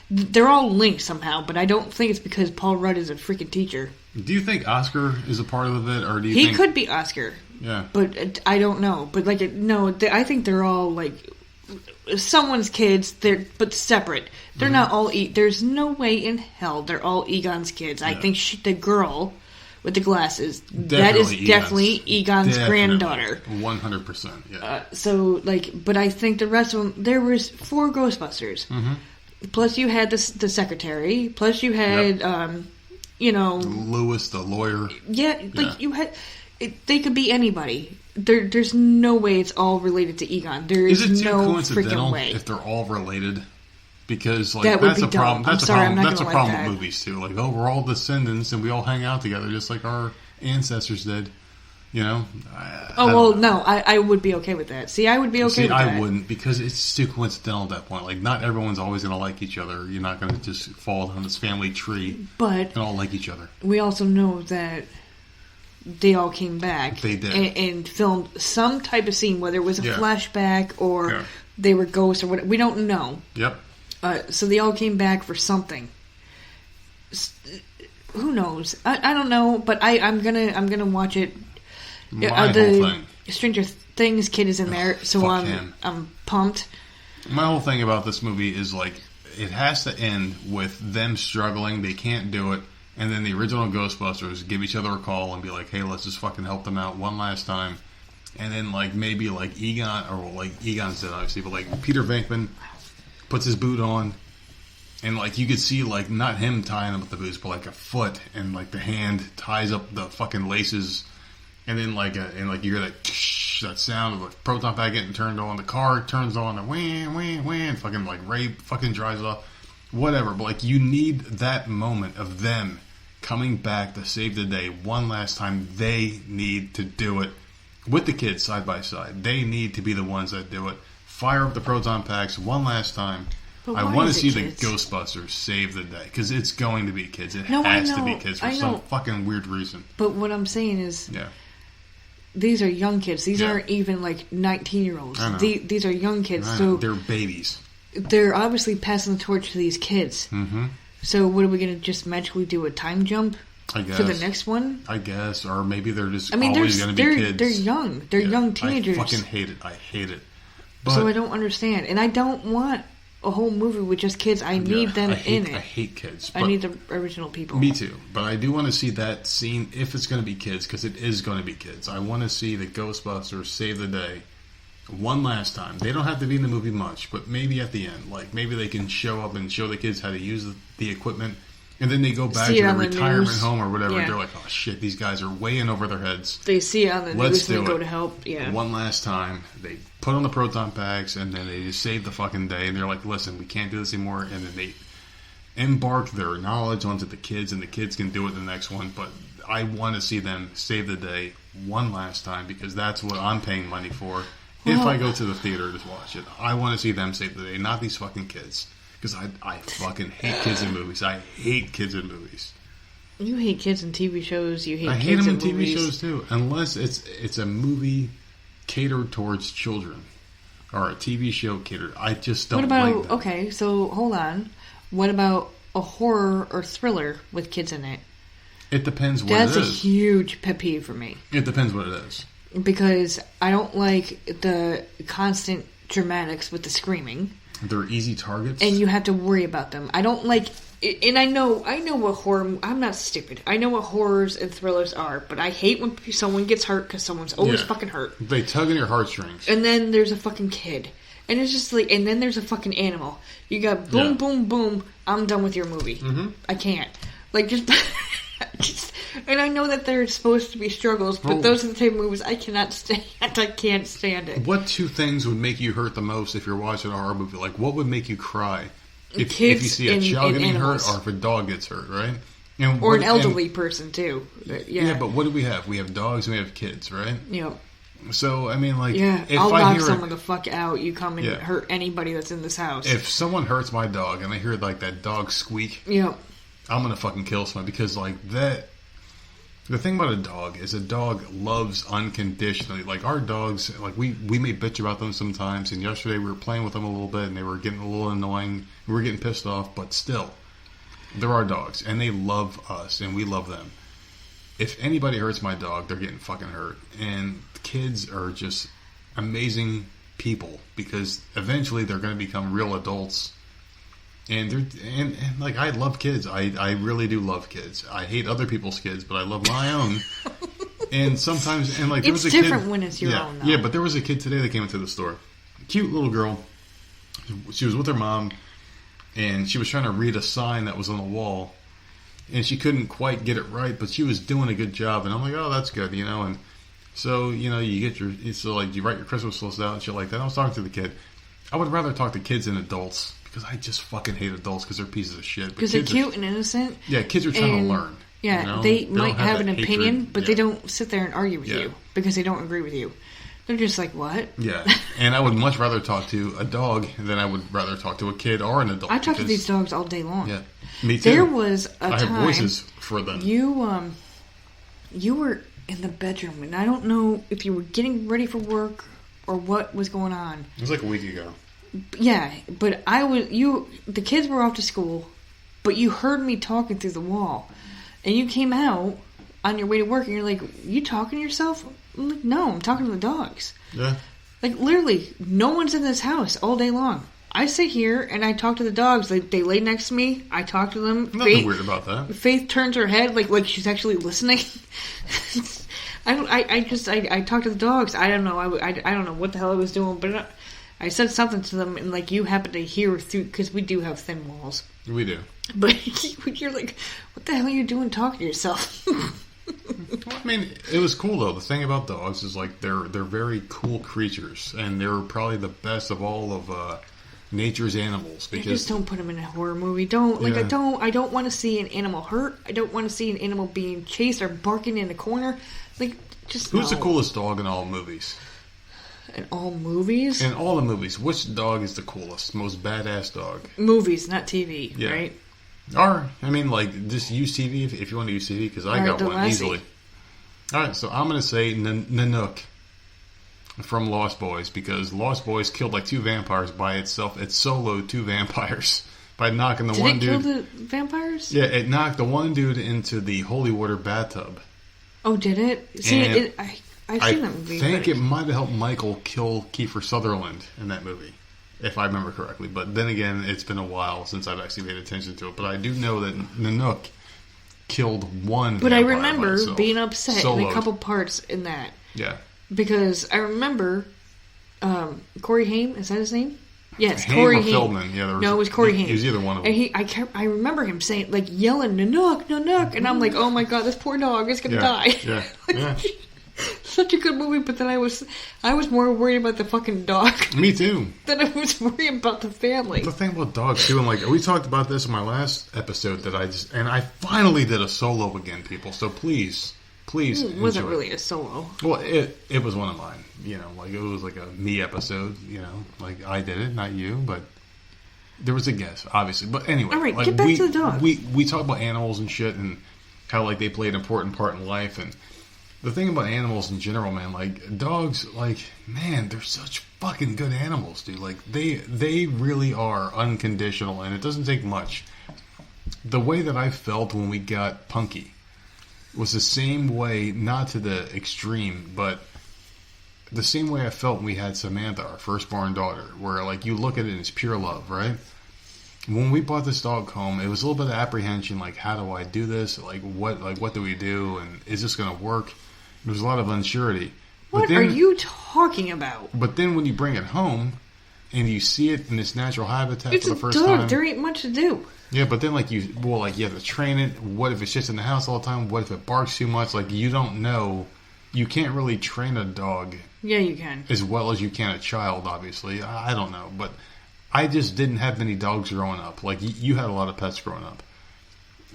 they're all linked somehow, but I don't think it's because Paul Rudd is a freaking teacher. Do you think Oscar is a part of it, or do you think... He could be Oscar. Yeah. But I don't know. But, no, I think they're all, someone's kids, but separate. They're not all... There's no way in hell they're all Egon's kids. Yeah. I think the girl with the glasses, that is definitely Egon's granddaughter. 100%, yeah. But I think the rest of them... There was 4 Ghostbusters. Mm-hmm. Plus you had the secretary. Plus you had... Lewis, the lawyer. Yeah, you had... They could be anybody. There's no way it's all related to Egon. There is no freaking way. If they're all related? Because that's a problem. That's a problem with movies too. We're all descendants and we all hang out together just like our ancestors did. No, I would be okay with that. See, I would be okay with that. I wouldn't, because it's too coincidental at that point. Not everyone's always going to like each other. You're not going to just fall down this family tree and all like each other. We also know that they all came back. They did. And filmed some type of scene, whether it was a flashback or they were ghosts or whatever. We don't know. Yep. So they all came back for something. Who knows? I don't know, but I'm gonna watch it. My whole thing. Stranger Things kid is in there, so I'm pumped. My whole thing about this movie is it has to end with them struggling. They can't do it. And then the original Ghostbusters give each other a call and be like, hey, let's just fucking help them out one last time. And then, maybe, Egon, or, Egon's dead, obviously, but, Peter Venkman puts his boot on, and, you could see, not him tying up the boots, but, a foot, and, the hand ties up the fucking laces, and then, you hear that sound of the proton pack getting turned on, the car turns on, and wham, fucking, Ray fucking drives off, whatever, but, you need that moment of them coming back to save the day one last time. They need to do it with the kids side by side. They need to be the ones that do it. Fire up the proton packs one last time. I want to see the Ghostbusters save the day, because it's going to be kids. It has to be kids for some fucking weird reason. But what I'm saying is, these are young kids. These aren't even 19-year-olds. These are young kids. So they're babies. They're obviously passing the torch to these kids. Mm-hmm. So what are we going to just magically do, a time jump? I guess. For the next one? I guess. Or maybe they're just always going to be kids. They're young. They're young teenagers. I fucking hate it. I hate it. But, so I don't understand. And I don't want a whole movie with just kids. I need them in it. I hate kids. I need the original people. Me too. But I do want to see that scene, if it's going to be kids, because it is going to be kids. I want to see the Ghostbusters save the day one last time. They don't have to be in the movie much, but maybe at the end. Maybe they can show up and show the kids how to use the equipment. And then they go back to their retirement home or whatever. Yeah. They're like, oh shit, these guys are way in over their heads. They see it on the news and they go to help. Yeah. One last time. They put on the proton packs and then they just save the fucking day. And they're like, listen, we can't do this anymore. And then they embark their knowledge onto the kids, and the kids can do it the next one. But I want to see them save the day one last time, because that's what I'm paying money for. If I go to the theater to watch it, I want to see them save the day, not these fucking kids. Because I fucking hate kids in movies. I hate kids in movies. You hate kids in TV shows. You hate I kids hate them in TV movies. Shows too, unless it's a movie catered towards children or a TV show catered. I just don't. What about like that. Okay? So hold on. What about a horror or thriller with kids in it? It depends what it is. That's a huge pet peeve for me. It depends what it is. Because I don't like the constant dramatics with the screaming. They're easy targets. And you have to worry about them. I don't like... And I know what horror... I'm not stupid. I know what horrors and thrillers are, but I hate when someone gets hurt because someone's always fucking hurt. They tug on your heartstrings. And then there's a fucking kid. And it's just and then there's a fucking animal. You got boom, boom, boom. I'm done with your movie. Mm-hmm. I can't. And I know that there's supposed to be struggles, but those are the type of movies I cannot stand. I can't stand it. What 2 things would make you hurt the most if you're watching a horror movie? What would make you cry? If you see a child getting hurt, or if a dog gets hurt, right? Or an elderly person, too. Yeah, but what do we have? We have dogs and we have kids, right? Yeah. So, I mean, if I'll knock someone the fuck out. You come and hurt anybody that's in this house. If someone hurts my dog and I hear, that dog squeak, I'm going to fucking kill someone, because, that... The thing about a dog is a dog loves unconditionally. Our dogs, we may bitch about them sometimes, and yesterday we were playing with them a little bit, and they were getting a little annoying. We were getting pissed off, but still, they're our dogs, and they love us, and we love them. if anybody hurts my dog, they're getting fucking hurt. And kids are just amazing people because eventually they're going to become real adults. And like, I love kids. I really do love kids. I hate other people's kids, but I love my own. And sometimes, and like, there was a kid, different when it's your own, though. Yeah, but there was a kid today that came into the store. Cute little girl. She was with her mom, and she was trying to read a sign that was on the wall, and she couldn't quite get it right, but she was doing a good job. And I'm like, oh, that's good, you know. And so, you know, you write your Christmas list out and shit like that. I was talking to the kid. I would rather talk to kids than adults because I just fucking hate adults because they're pieces of shit. Because they're cute and innocent. Yeah, kids are trying to learn. Yeah, you know? they might have an opinion, hatred. but they don't sit there and argue with you because they don't agree with you. They're just like, what? Yeah, and I would much rather talk to a dog than I would rather talk to a kid or an adult. I talk to these dogs all day long. Yeah, me too. There was a time... I have voices for them. You were in the bedroom, and I don't know if you were getting ready for work or what was going on. It was like a week ago. Yeah, but the kids were off to school, but you heard me talking through the wall. And you came out on your way to work and you're like, you talking to yourself? I'm like, no, I'm talking to the dogs. Yeah. Like, literally, no one's in this house all day long. I sit here and I talk to the dogs. They lay next to me. I talk to them. Nothing weird about that. Faith turns her head like she's actually listening. I talk to the dogs. I don't know. I don't know what the hell I was doing, but I said something to them, and like you happened to hear through because we do have thin walls. We do. But you're like, what the hell are you doing talking to yourself? Well, I mean, it was cool though. The thing about dogs is like they're very cool creatures, and they're probably the best of all of nature's animals. Because just don't put them in a horror movie. I don't want to see an animal hurt. I don't want to see an animal being chased or barking in a corner. Like, just who's the coolest dog in all movies? In all movies? In all the movies, which dog is the coolest, most badass dog? Movies, not TV, right? Or, I mean, like, just use TV if you want to use TV, because I got one easily. Alright, so I'm going to say Nanook from Lost Boys, because Lost Boys killed like 2 vampires by itself. It soloed 2 vampires by knocking the one dude... Did it kill the vampires? Yeah, it knocked the one dude into the holy water bathtub. Oh, did it? See, I've seen that movie. I think it might have helped Michael kill Kiefer Sutherland in that movie, if I remember correctly. But then again, it's been a while since I've actually paid attention to it. But I do know that Nanook killed one But I vampire remember by itself. being upset in a Soloed. couple parts in that. Yeah. Because I remember Corey Haim, is that his name? Yes, Haim Corey or Haim. Feldman. Yeah, No, it was Corey Haim. He was either one of them. And I remember him saying, like, yelling, Nanook, Nanook. And I'm like, oh my god, this poor dog is going to die. Yeah, yeah. Such a good movie, but then I was more worried about the fucking dog. Me too. Than I was worried about the family. The thing about dogs too, and like we talked about this in my last episode that I finally did a solo again, people. So please It wasn't enjoy. really a solo. Well, it was one of mine. You know, like it was like a me episode. You know, like I did it, not you, but there was a guest, obviously. But anyway, all right, like, get back to the dogs. We talk about animals and shit, and how like they play an important part in life, and the thing about animals in general, man, like dogs, like man, they're such fucking good animals, dude. Like they really are unconditional, and it doesn't take much. The way that I felt when we got Punky was the same way, not to the extreme, but the same way I felt when we had Samantha, our firstborn daughter, where like you look at it and it's pure love, right? When we bought this dog home, it was a little bit of apprehension, like how do I do this? Like what do we do? And is this going to work? There was a lot of unsurety. What are you talking about? But then when you bring it home and you see it in its natural habitat for the first time. It's a dog. time. There ain't much to do. Yeah, but then you have to train it. What if it's just in the house all the time? What if it barks too much? Like, you don't know. You can't really train a dog. Yeah, you can. As well as you can a child, obviously. I don't know. But I just didn't have many dogs growing up. Like, you had a lot of pets growing up.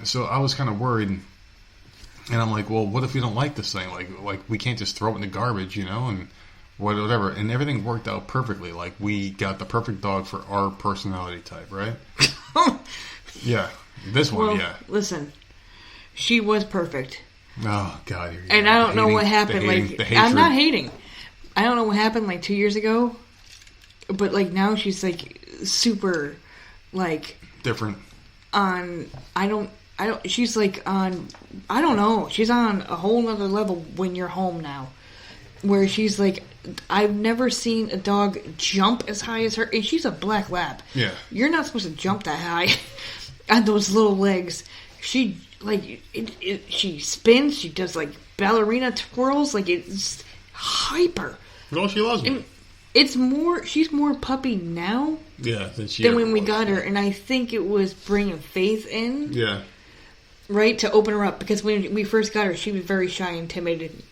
So I was kind of worried. And I'm like, well, what if we don't like this thing? Like we can't just throw it in the garbage, you know, and whatever. And everything worked out perfectly. Like, we got the perfect dog for our personality type, right? Yeah. This one, yeah. Listen, she was perfect. Oh, God. And I don't know what happened. I'm not hating. I don't know what happened 2 years ago. But now she's super, different. I don't she's like on, I don't know, she's on a whole nother level when you're home now. Where she's like, I've never seen a dog jump as high as her, and she's a black lab. Yeah. You're not supposed to jump that high on those little legs. She, like, she spins, she does, like, ballerina twirls, like, it's hyper. Well, she loves me. And she's more puppy now than when we got her, and I think it was bringing faith in. Yeah. Right, to open her up, because when we first got her, she was very shy and timid,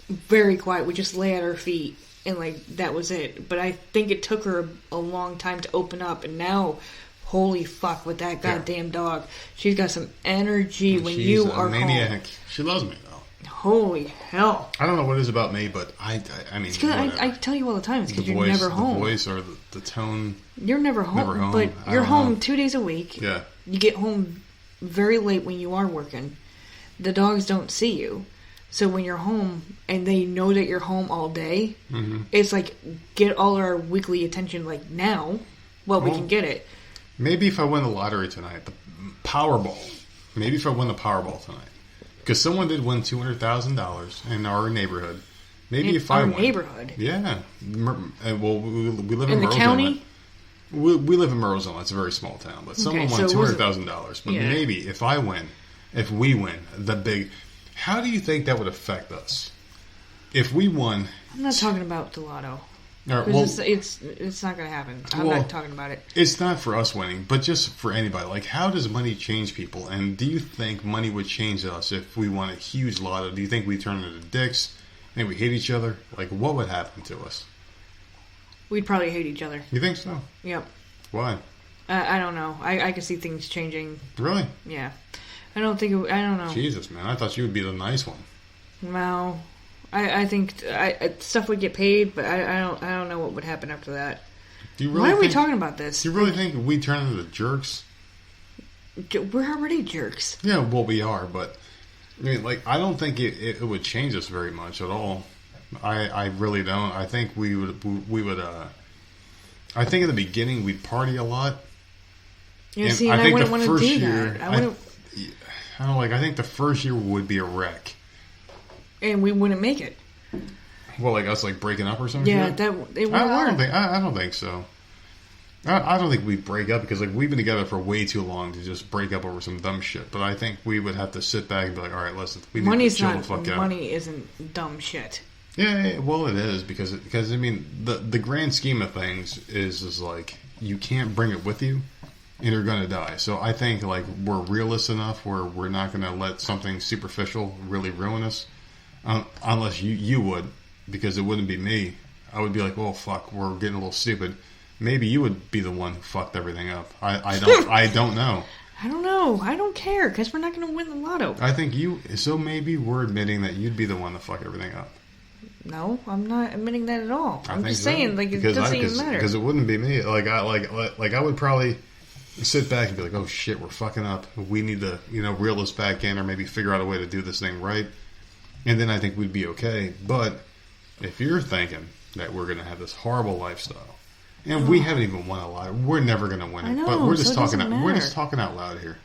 very quiet, would just lay at her feet, and, like, that was it. But I think it took her a long time to open up, and now, holy fuck, with that goddamn dog. She's got some energy when you are maniac. home. She loves me, though. Holy hell. I don't know what it is about me, but I mean... It's because I tell you all the time, it's because you're never home. The voice or the tone... You're never home, but you're home 2 days a week. Yeah. You get home very late when you are working. The dogs don't see you. So when you're home and they know that you're home all day, it's like, get all our weekly attention, like, now, we can get it. Maybe if I win the lottery tonight, the Powerball. Maybe if I win the Powerball tonight. Because someone did win $200,000 in our neighborhood. Maybe if I win. Our neighborhood? Yeah. Well, we live in the Merle's county? We live in Merle's. It's a very small town. But someone won $200,000. But maybe if we win the big... How do you think that would affect us? If we won... I'm not talking about the lotto. It's not going to happen. I'm not talking about it. It's not for us winning, but just for anybody. Like, how does money change people? And do you think money would change us if we won a huge lotto? Do you think we turn into dicks? Think we hate each other? Like, what would happen to us? We'd probably hate each other. You think so? Yep. Why? I don't know. I can see things changing. Really? Yeah. I don't know. Jesus, man. I thought you would be the nice one. No. I think stuff would get paid, but I don't know what would happen after that. Why are we talking about this? Do you really think we turn into jerks? We're already jerks. Yeah, well, we are, but I mean, like, I don't think it would change us very much at all. I really don't. I think we would. I think in the beginning we'd party a lot. Yeah, see, and I wouldn't want to do that. I think the first year would be a wreck. And we wouldn't make it. Well, like us, like breaking up or something. Yeah, it wouldn't work. I don't think so. I don't think we'd break up because, like, we've been together for way too long to just break up over some dumb shit. But I think we would have to sit back and be like, all right, listen, we need to chill the fuck out. Money isn't dumb shit. Yeah, well, it is because I mean the grand scheme of things is like you can't bring it with you. And you're going to die. So I think, like, we're realist enough where we're not going to let something superficial really ruin us. Unless you would, because it wouldn't be me. I would be like, oh, fuck, we're getting a little stupid. Maybe you would be the one who fucked everything up. I don't know. I don't know. I don't care, because we're not going to win the lotto. I think so maybe we're admitting that you'd be the one to fuck everything up. No, I'm not admitting that at all. I'm just saying, like, it doesn't even matter. Because it wouldn't be me. Like, I would probably sit back and be like, oh shit, we're fucking up. We need to, reel this back in or maybe figure out a way to do this thing right. And then I think we'd be okay. But if you're thinking that we're going to have this horrible lifestyle, and we haven't even won a lot, we're never going to win it. I know, but we're just talking out. Matter. We're just talking out loud here.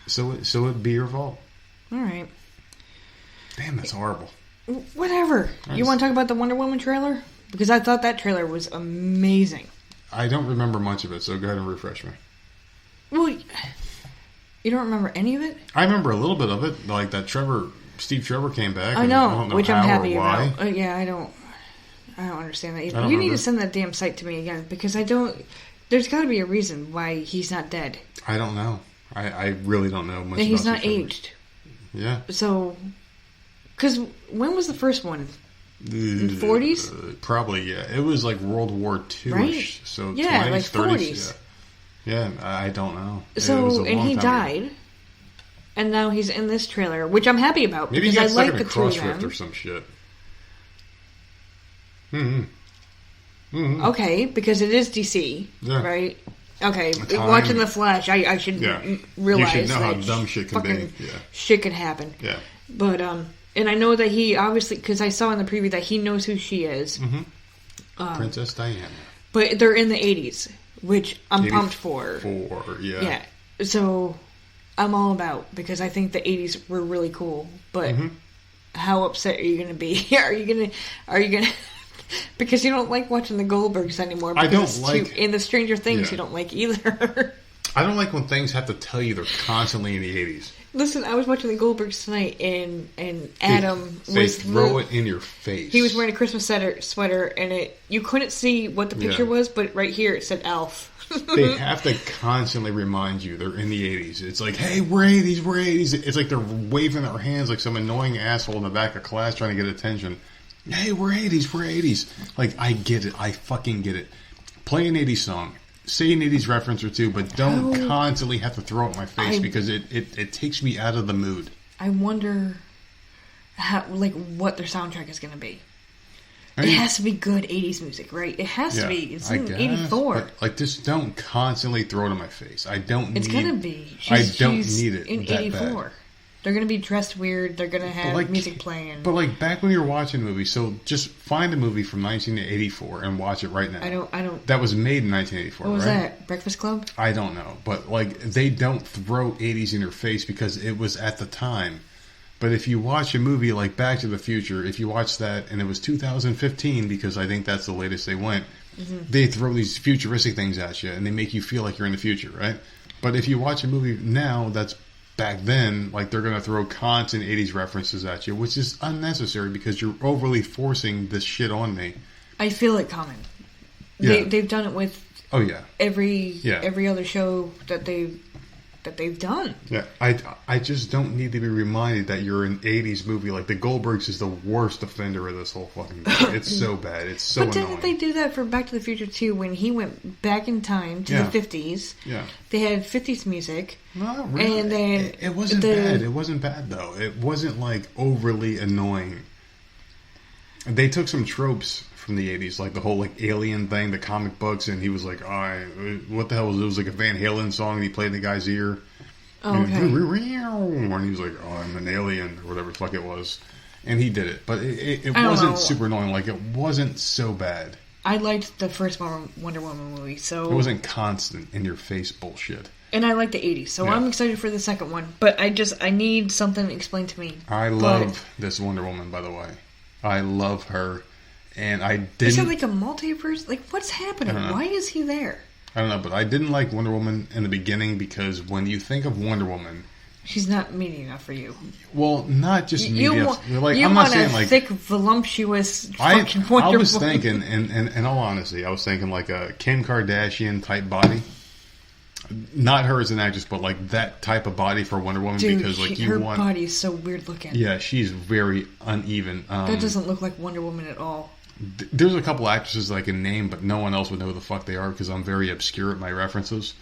So it'd be your fault. All right. Damn, that's horrible. Whatever. You want to talk about the Wonder Woman trailer? Because I thought that trailer was amazing. I don't remember much of it, so go ahead and refresh me. Well, you don't remember any of it? I remember a little bit of it, like that Steve Trevor came back. I know, don't know which how I'm happy or why. about. Yeah, I don't understand that either. You need to send that damn site to me again, because I don't. There's got to be a reason why he's not dead. I don't know. I really don't know much. And he's about not aged. Yeah. So, because when was the first one? In the 40s? Probably, yeah. It was like World War II-ish. Right? So yeah, 20s, like 30s. 40s. Yeah, I don't know. So, and he died. And now he's in this trailer, which I'm happy about. Maybe because he got I stuck like in a the two of crossrift them. or some shit. Okay, because it is DC, right? Okay, watching The Flash, I should realize you should know how that dumb shit can be. Yeah. Shit can happen. Yeah. But, and I know that he obviously, because I saw in the preview that he knows who she is. Princess Diana. But they're in the 80s, which I'm pumped for. Yeah. So, I'm all about, because I think the 80s were really cool, but how upset are you going to be? Are you going to because you don't like watching the Goldbergs anymore. I don't like... in the Stranger Things, you don't like either. I don't like when things have to tell you they're constantly in the 80s. Listen, I was watching the Goldbergs tonight, and Adam they throw it in your face. He was wearing a Christmas sweater, and you couldn't see what the picture was, but right here it said Alf. They have to constantly remind you they're in the 80s. It's like, hey, we're 80s, we're 80s. It's like they're waving their hands like some annoying asshole in the back of class trying to get attention. Hey, we're 80s, we're 80s. Like, I get it. I fucking get it. Play an 80s song. Say an 80s reference or two, but don't constantly have to throw it in my face because it takes me out of the mood. I wonder what their soundtrack is going to be. It has to be good 80s music, right? It has to be. It's in 84. But, just don't constantly throw it in my face. I don't need... It's going to be. I don't need it in that 84. Bad. They're going to be dressed weird. They're going to have music playing. But, back when you were watching movies, so just find a movie from 1984 and watch it right now. I don't... That was made in 1984, What was right? that? Breakfast Club? I don't know. But, they don't throw 80s in your face because it was at the time. But if you watch a movie like Back to the Future, if you watch that and it was 2015, because I think that's the latest they went, they throw these futuristic things at you and they make you feel like you're in the future, right? But if you watch a movie now that's back then, they're going to throw constant 80s references at you, which is unnecessary because you're overly forcing this shit on me. I feel it coming. Yeah. They've done it with every other show that they've done. Yeah, I just don't need to be reminded that you're an 80s movie. Like, the Goldbergs is the worst offender of this whole fucking thing. It's so bad. It's so annoying. But didn't they do that for Back to the Future too, when he went back in time to the 50s? Yeah. They had 50s music. No, really. And then it wasn't bad. It wasn't bad, though. It wasn't, overly annoying. They took some tropes from the 80s, like the whole alien thing, the comic books, and he was like, what the hell was it? It was like a Van Halen song, and he played in the guy's ear. Oh, okay. And he was like, I'm an alien, or whatever the fuck it was. And he did it. But it wasn't super annoying. It wasn't so bad. I liked the first Wonder Woman movie, so... It wasn't constant in-your-face bullshit. And I like the 80s, so I'm excited for the second one. But I need something explained to me. I love this Wonder Woman, by the way. I love her. And I didn't... Is it a multiverse? What's happening? Why is he there? I don't know, but I didn't like Wonder Woman in the beginning because when you think of Wonder Woman... She's not meaty enough for you. Well, not just meaty enough. I'm not saying a thick, voluptuous fucking Wonder Woman. I was thinking, in all honesty, I was thinking a Kim Kardashian type body. Not her as an actress, but that type of body for Wonder Woman. Dude, because her body is so weird looking. Yeah, she's very uneven. That doesn't look like Wonder Woman at all. There's a couple actresses that I can name, but no one else would know who the fuck they are because I'm very obscure at my references.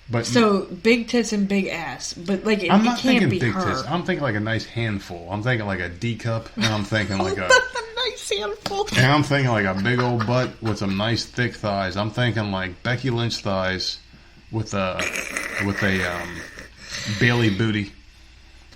But so big tits and big ass, but it I'm not can't thinking be big her. Tits. I'm thinking a nice handful. I'm thinking a D cup, and I'm thinking a nice handful. And I'm thinking a big old butt with some nice thick thighs. I'm thinking Becky Lynch thighs with a Bailey booty.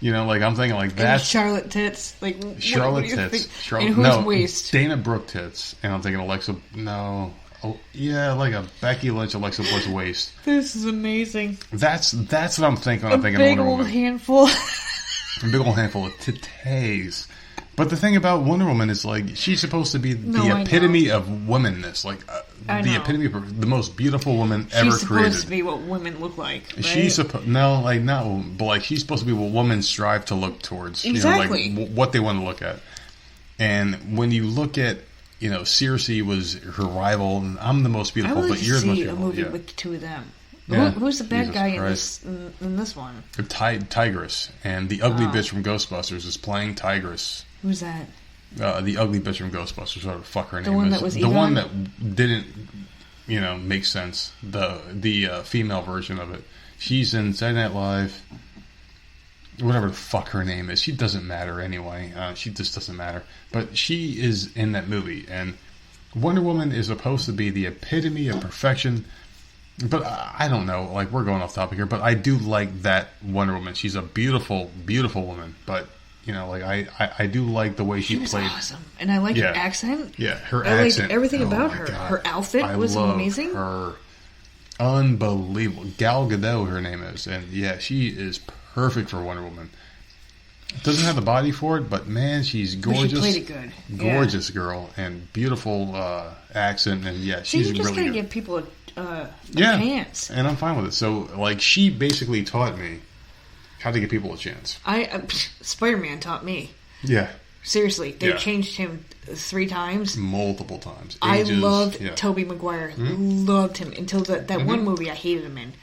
I'm thinking that. And Charlotte tits, Charlotte what tits. And whose waist? Dana Brooke tits, and I'm thinking Alexa. No. Oh, yeah, a Becky Lynch, Alexa Bliss waist. This is amazing. That's what I'm thinking when I'm thinking Wonder Woman. Handful. A big old handful of titties. But the thing about Wonder Woman is, she's supposed to be the epitome of womanness. The epitome of the most beautiful woman ever created. She's supposed to be what women look like, right? She's supposed... No, no. But, she's supposed to be what women strive to look towards. Exactly. What they want to look at. And when you look at... Circe was her rival, and I'm the most beautiful, but you're the most beautiful. I would see a movie with the two of them. Yeah. Who's the bad guy in this one? Tigress, and the ugly bitch from Ghostbusters is playing Tigress. Who's that? The ugly bitch from Ghostbusters, whatever the fuck her name is. The one that was the one that didn't, make sense. The female version of it. She's in Saturday Night Live. Whatever the fuck her name is. She doesn't matter anyway. She just doesn't matter. But she is in that movie. And Wonder Woman is supposed to be the epitome of perfection. But I don't know. We're going off topic here. But I do like that Wonder Woman. She's a beautiful, beautiful woman. But, I do like the way she played. Awesome. And I like her accent. Yeah, her accent. Liked everything about her. God. Her outfit was amazing. Her unbelievable. Gal Gadot, her name is. And, yeah, she is perfect. perfect for Wonder Woman. Doesn't have the body for it, but man, she's gorgeous. But she played it good. Gorgeous girl and beautiful accent, and she's you just really gotta good. give people a chance. And I'm fine with it. So, like, she basically taught me how to give people a chance. Spider-Man taught me. Yeah. Seriously, they changed him 3 times. Multiple times. I loved Tobey Maguire. Loved him until that one movie I hated him in.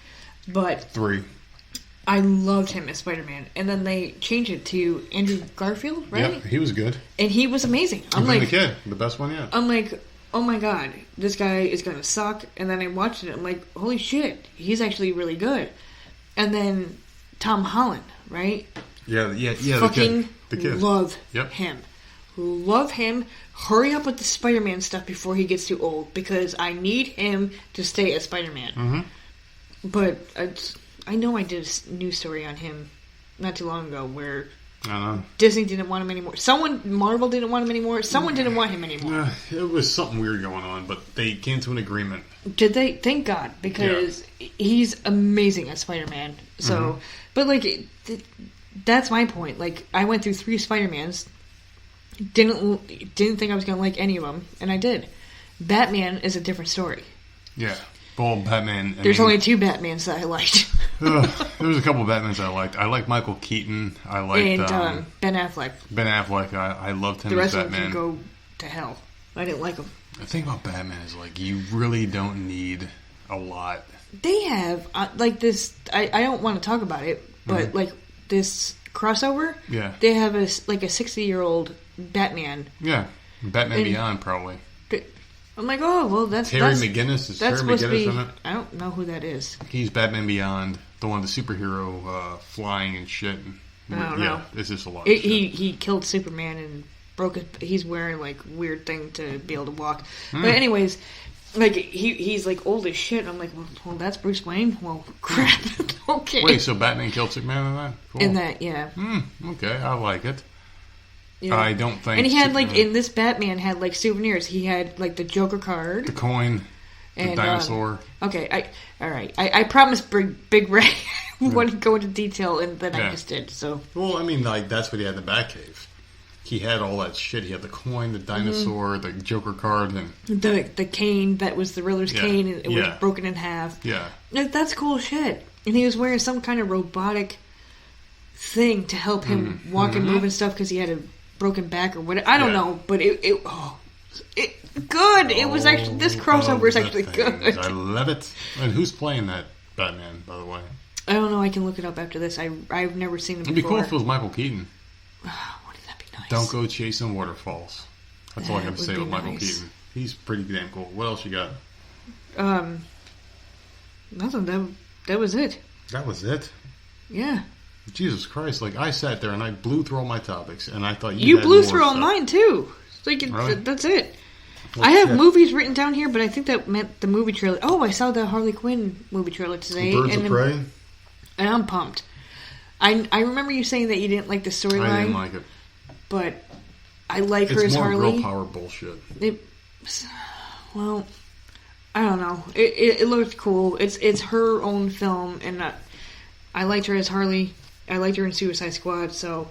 But 3. I loved him as Spider-Man. And then they changed it to Andrew Garfield, right? Yep, he was good. And he was amazing. I'm like, the kid. The best one yet. I'm like, oh my god, this guy is going to suck. And then I watched it. I'm like, holy shit, he's actually really good. And then Tom Holland, right? Yeah. Fucking the kid. Love him. Love him. Hurry up with the Spider-Man stuff before he gets too old, because I need him to stay as Spider-Man. Mm-hmm. But I know I did a news story on him not too long ago where Disney didn't want him anymore. Marvel didn't want him anymore. Someone didn't want him anymore. It was something weird going on, but they came to an agreement. Did they? Thank God, because he's amazing as Spider-Man. So, but like, that's my point. Like, I went through 3 Spider-Mans. Didn't think I was going to like any of them, and I did. Batman is a different story. Yeah. Well, Batman... There's only 2 Batmans that I liked. There was a couple of Batmans I liked. I liked Michael Keaton. I liked... And Ben Affleck. Ben Affleck. I loved him as Batman. The rest of them can go to hell. I didn't like them. The thing about Batman is, like, you really don't need a lot. They have, like, this... I don't want to talk about it, but, like, this crossover... Yeah. They have a 60-year-old Batman. Yeah. Batman Beyond, probably. I'm like, oh, well, that's... Terry McGinnis. Is Terry McGinnis in it? I don't know who that is. He's Batman Beyond, the one, the superhero flying and shit. I don't know. It's just a lot of shit. He killed Superman and broke it. He's wearing, like, weird thing to be able to walk. But anyways, like, he's, like, old as shit. And I'm like, well, that's Bruce Wayne? Well, crap. Okay. Wait, so Batman killed Superman in that? Cool. In that, yeah. Okay, I like it. Yeah. I don't think... And he had, like, in this Batman had, like, souvenirs. He had, like, the Joker card. The coin. The dinosaur. Okay, all right. I promised Big Ray I wouldn't go into detail, and then I just did, so... Well, I mean, like, that's what he had in the Batcave. He had all that shit. He had the coin, the dinosaur, the Joker card, and... The cane, that was the Riddler's cane, and it was broken in half. Yeah. That's cool shit. And he was wearing some kind of robotic thing to help him walk and move and stuff, because he had a broken back or whatever. I don't know, but it good. It was actually, this crossover is actually good. I love it. And who's playing that Batman, by the way? I don't know. I can look it up after this. I've never seen him before. It'd be cool if it was Michael Keaton. Wouldn't that be nice? Don't go chasing waterfalls. That's all I have to say with Michael Keaton. He's pretty damn cool. What else you got? Nothing. That was it. That was it? Yeah. Jesus Christ! Like, I sat there and I blew through all my topics, and I thought you blew through all mine too. Like, really? That's it. Well, I have movies written down here, but I think that meant the movie trailer. Oh, I saw the Harley Quinn movie trailer today. Birds of Prey. And I'm pumped. I remember you saying that you didn't like the storyline. I didn't like it, but I like her as Harley. It's more girl power bullshit. Well, I don't know. It looked cool. It's her own film, and I liked her as Harley. I liked her in Suicide Squad, so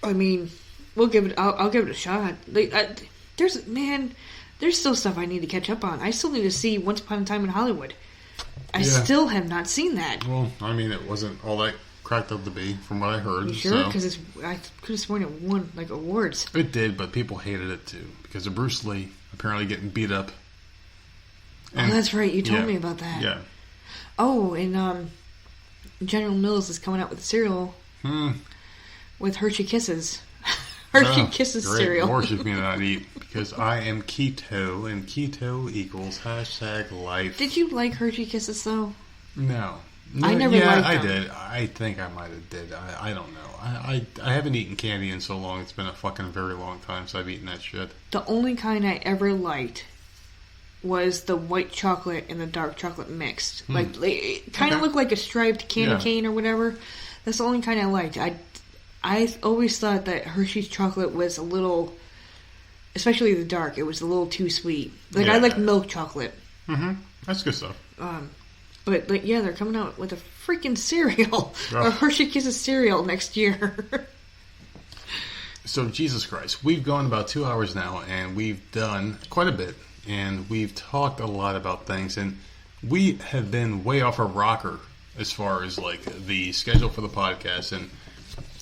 I mean, we'll give it. I'll give it a shot. There's still stuff I need to catch up on. I still need to see Once Upon a Time in Hollywood. I still have not seen that. Well, I mean, it wasn't all that cracked up to be, from what I heard. You sure? Because I could have sworn it won like awards. It did, but people hated it too because of Bruce Lee apparently getting beat up. And, oh, that's right. You told me about that. Yeah. Oh, and General Mills is coming out with a cereal with Hershey Kisses. Hershey Kisses great. cereal. More should me not eat because I am keto, and keto equals #life. Did you like Hershey Kisses though? No. I never liked them. I did. I think I might have did. I don't know. I haven't eaten candy in so long. It's been a fucking very long time since I've eaten that shit. The only kind I ever liked was the white chocolate and the dark chocolate mixed. Like, it kind of looked like a striped candy cane or whatever. That's the only kind I liked. I always thought that Hershey's chocolate was a little, especially the dark, it was a little too sweet. Like, I like milk chocolate. Mm-hmm. That's good stuff. But yeah, they're coming out with a freaking cereal. A Hershey Kisses cereal next year. So, Jesus Christ, we've gone about 2 hours now, and we've done quite a bit, and we've talked a lot about things, and we have been way off our rocker as far as, like, the schedule for the podcast, and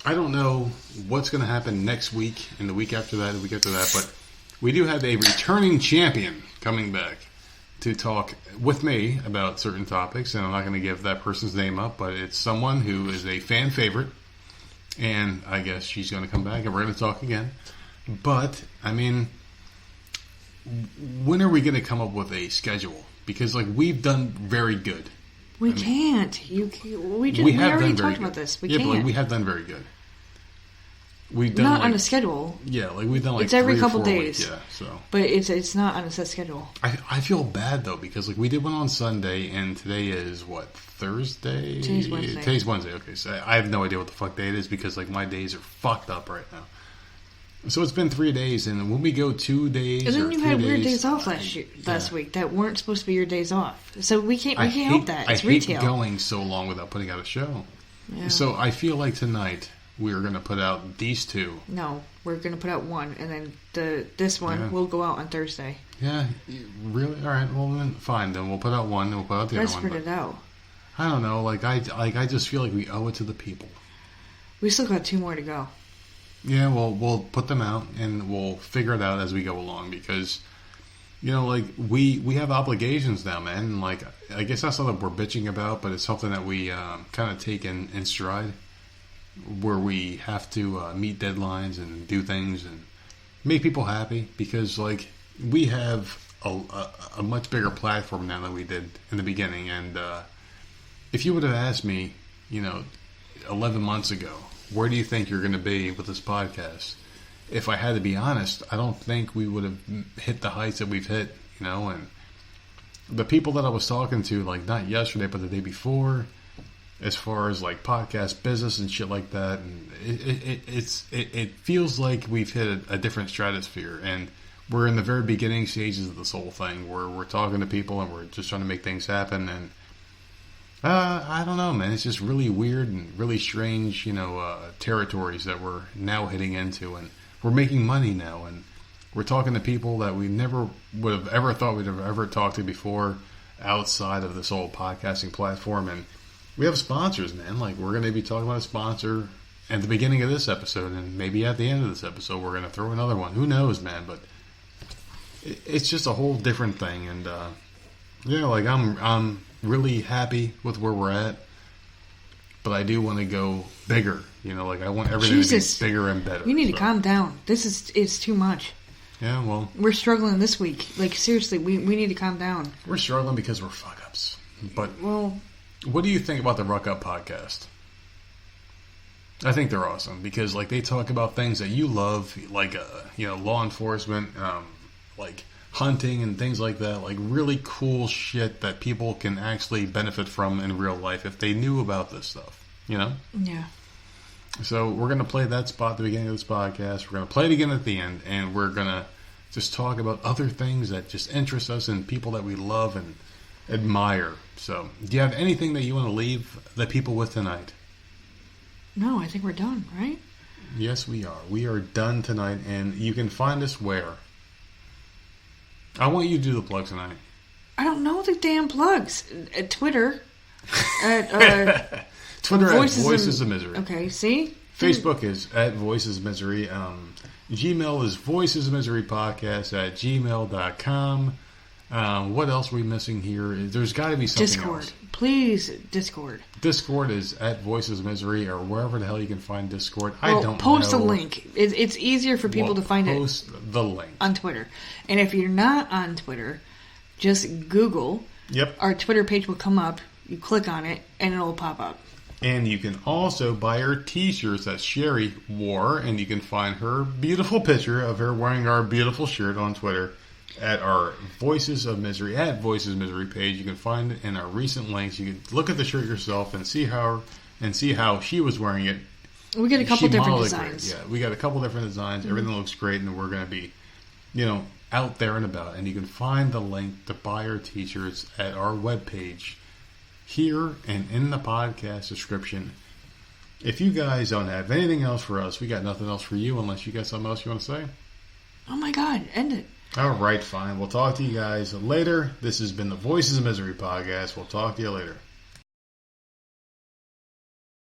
I don't know what's going to happen next week, and the week after that, but we do have a returning champion coming back to talk with me about certain topics, and I'm not going to give that person's name up, but it's someone who is a fan favorite, and I guess she's going to come back, and we're going to talk again. But, I mean, when are we going to come up with a schedule? Because, like, we've done very good. We can't. We already talked about this. We can't. But like, we have done very good. We've done not on a schedule. Yeah, like we've done like it's every 3 or couple 4 days. Weeks, yeah, so. But it's not on a set schedule. I feel bad though because like we did one on Sunday and today is what, Thursday? Today's Wednesday. Today's Wednesday. Okay, so I have no idea what the fuck day it is because like my days are fucked up right now. So it's been 3 days, and when we go 2 days, and then you had weird days off last week that weren't supposed to be your days off. So we can't help that. It's retail. I hate going so long without putting out a show. Yeah. So I feel like tonight we're going to put out these 2. No, we're going to put out 1, and then this one will go out on Thursday. Yeah, really? All right. Well, then fine. Then we'll put out 1, and we'll put out the other one. Spread it out. I don't know. I just feel like we owe it to the people. We still got 2 more to go. Yeah, well, we'll put them out, and we'll figure it out as we go along, because, you know, like, we have obligations now, man, and, like, I guess that's something we're bitching about, but it's something that we kind of take in stride, where we have to meet deadlines and do things and make people happy, because, like, we have a much bigger platform now than we did in the beginning, and if you would have asked me, you know, 11 months ago, where do you think you're going to be with this podcast? If I had to be honest, I don't think we would have hit the heights that we've hit, you know, and the people that I was talking to, like, not yesterday, but the day before, as far as, like, podcast business and shit like that, and it feels like we've hit a different stratosphere, and we're in the very beginning stages of this whole thing, where we're talking to people and we're just trying to make things happen, and I don't know, man. It's just really weird and really strange, you know, territories that we're now hitting into, and we're making money now, and we're talking to people that we never would have ever thought we'd have ever talked to before outside of this old podcasting platform, and we have sponsors, man. Like, we're going to be talking about a sponsor at the beginning of this episode, and maybe at the end of this episode we're going to throw another one. Who knows, man? But it's just a whole different thing, and yeah, like I'm really happy with where we're at, but I do want to go bigger. You know, like I want everything to be bigger and better. You need to calm down. It's too much. Yeah, well, we're struggling this week. Like, seriously, we need to calm down. We're struggling because we're fuck ups. But what do you think about the Ruck Up podcast? I think they're awesome because like they talk about things that you love, like you know, law enforcement, like hunting and things like that, like really cool shit that people can actually benefit from in real life if they knew about this stuff, you know? Yeah. So we're going to play that spot at the beginning of this podcast. We're going to play it again at the end, and we're going to just talk about other things that just interest us and people that we love and admire. So do you have anything that you want to leave the people with tonight? No, I think we're done, right? Yes, we are. We are done tonight, and you can find us where? I want you to do the plugs tonight. I don't know the damn plugs. At Twitter. Twitter at Voices of Misery. Okay, see? Facebook is at Voices of Misery. Gmail is voicesofmiserypodcast at gmail.com. What else are we missing here? There's got to be something Discord. else. Please, Discord. Discord is at Voices of Misery or wherever the hell you can find Discord. I don't know. Post a link. It's easier for people to find it. Post the link. On Twitter. And if you're not on Twitter, just Google. Yep. Our Twitter page will come up. You click on it, and it'll pop up. And you can also buy her t-shirts that Sherry wore, and you can find her beautiful picture of her wearing our beautiful shirt on Twitter at our Voices of Misery, at Voices of Misery page. You can find it in our recent links. You can look at the shirt yourself and see how she was wearing it. We get a couple different designs. Yeah, we got a couple different designs. Mm-hmm. Everything looks great, and we're going to be, you know, out there and about. And you can find the link to buy our t-shirts at our webpage, here and in the podcast description. If you guys don't have anything else for us, we got nothing else for you unless you got something else you want to say. Oh my God, end it. All right, fine. We'll talk to you guys later. This has been the Voices of Misery podcast. We'll talk to you later.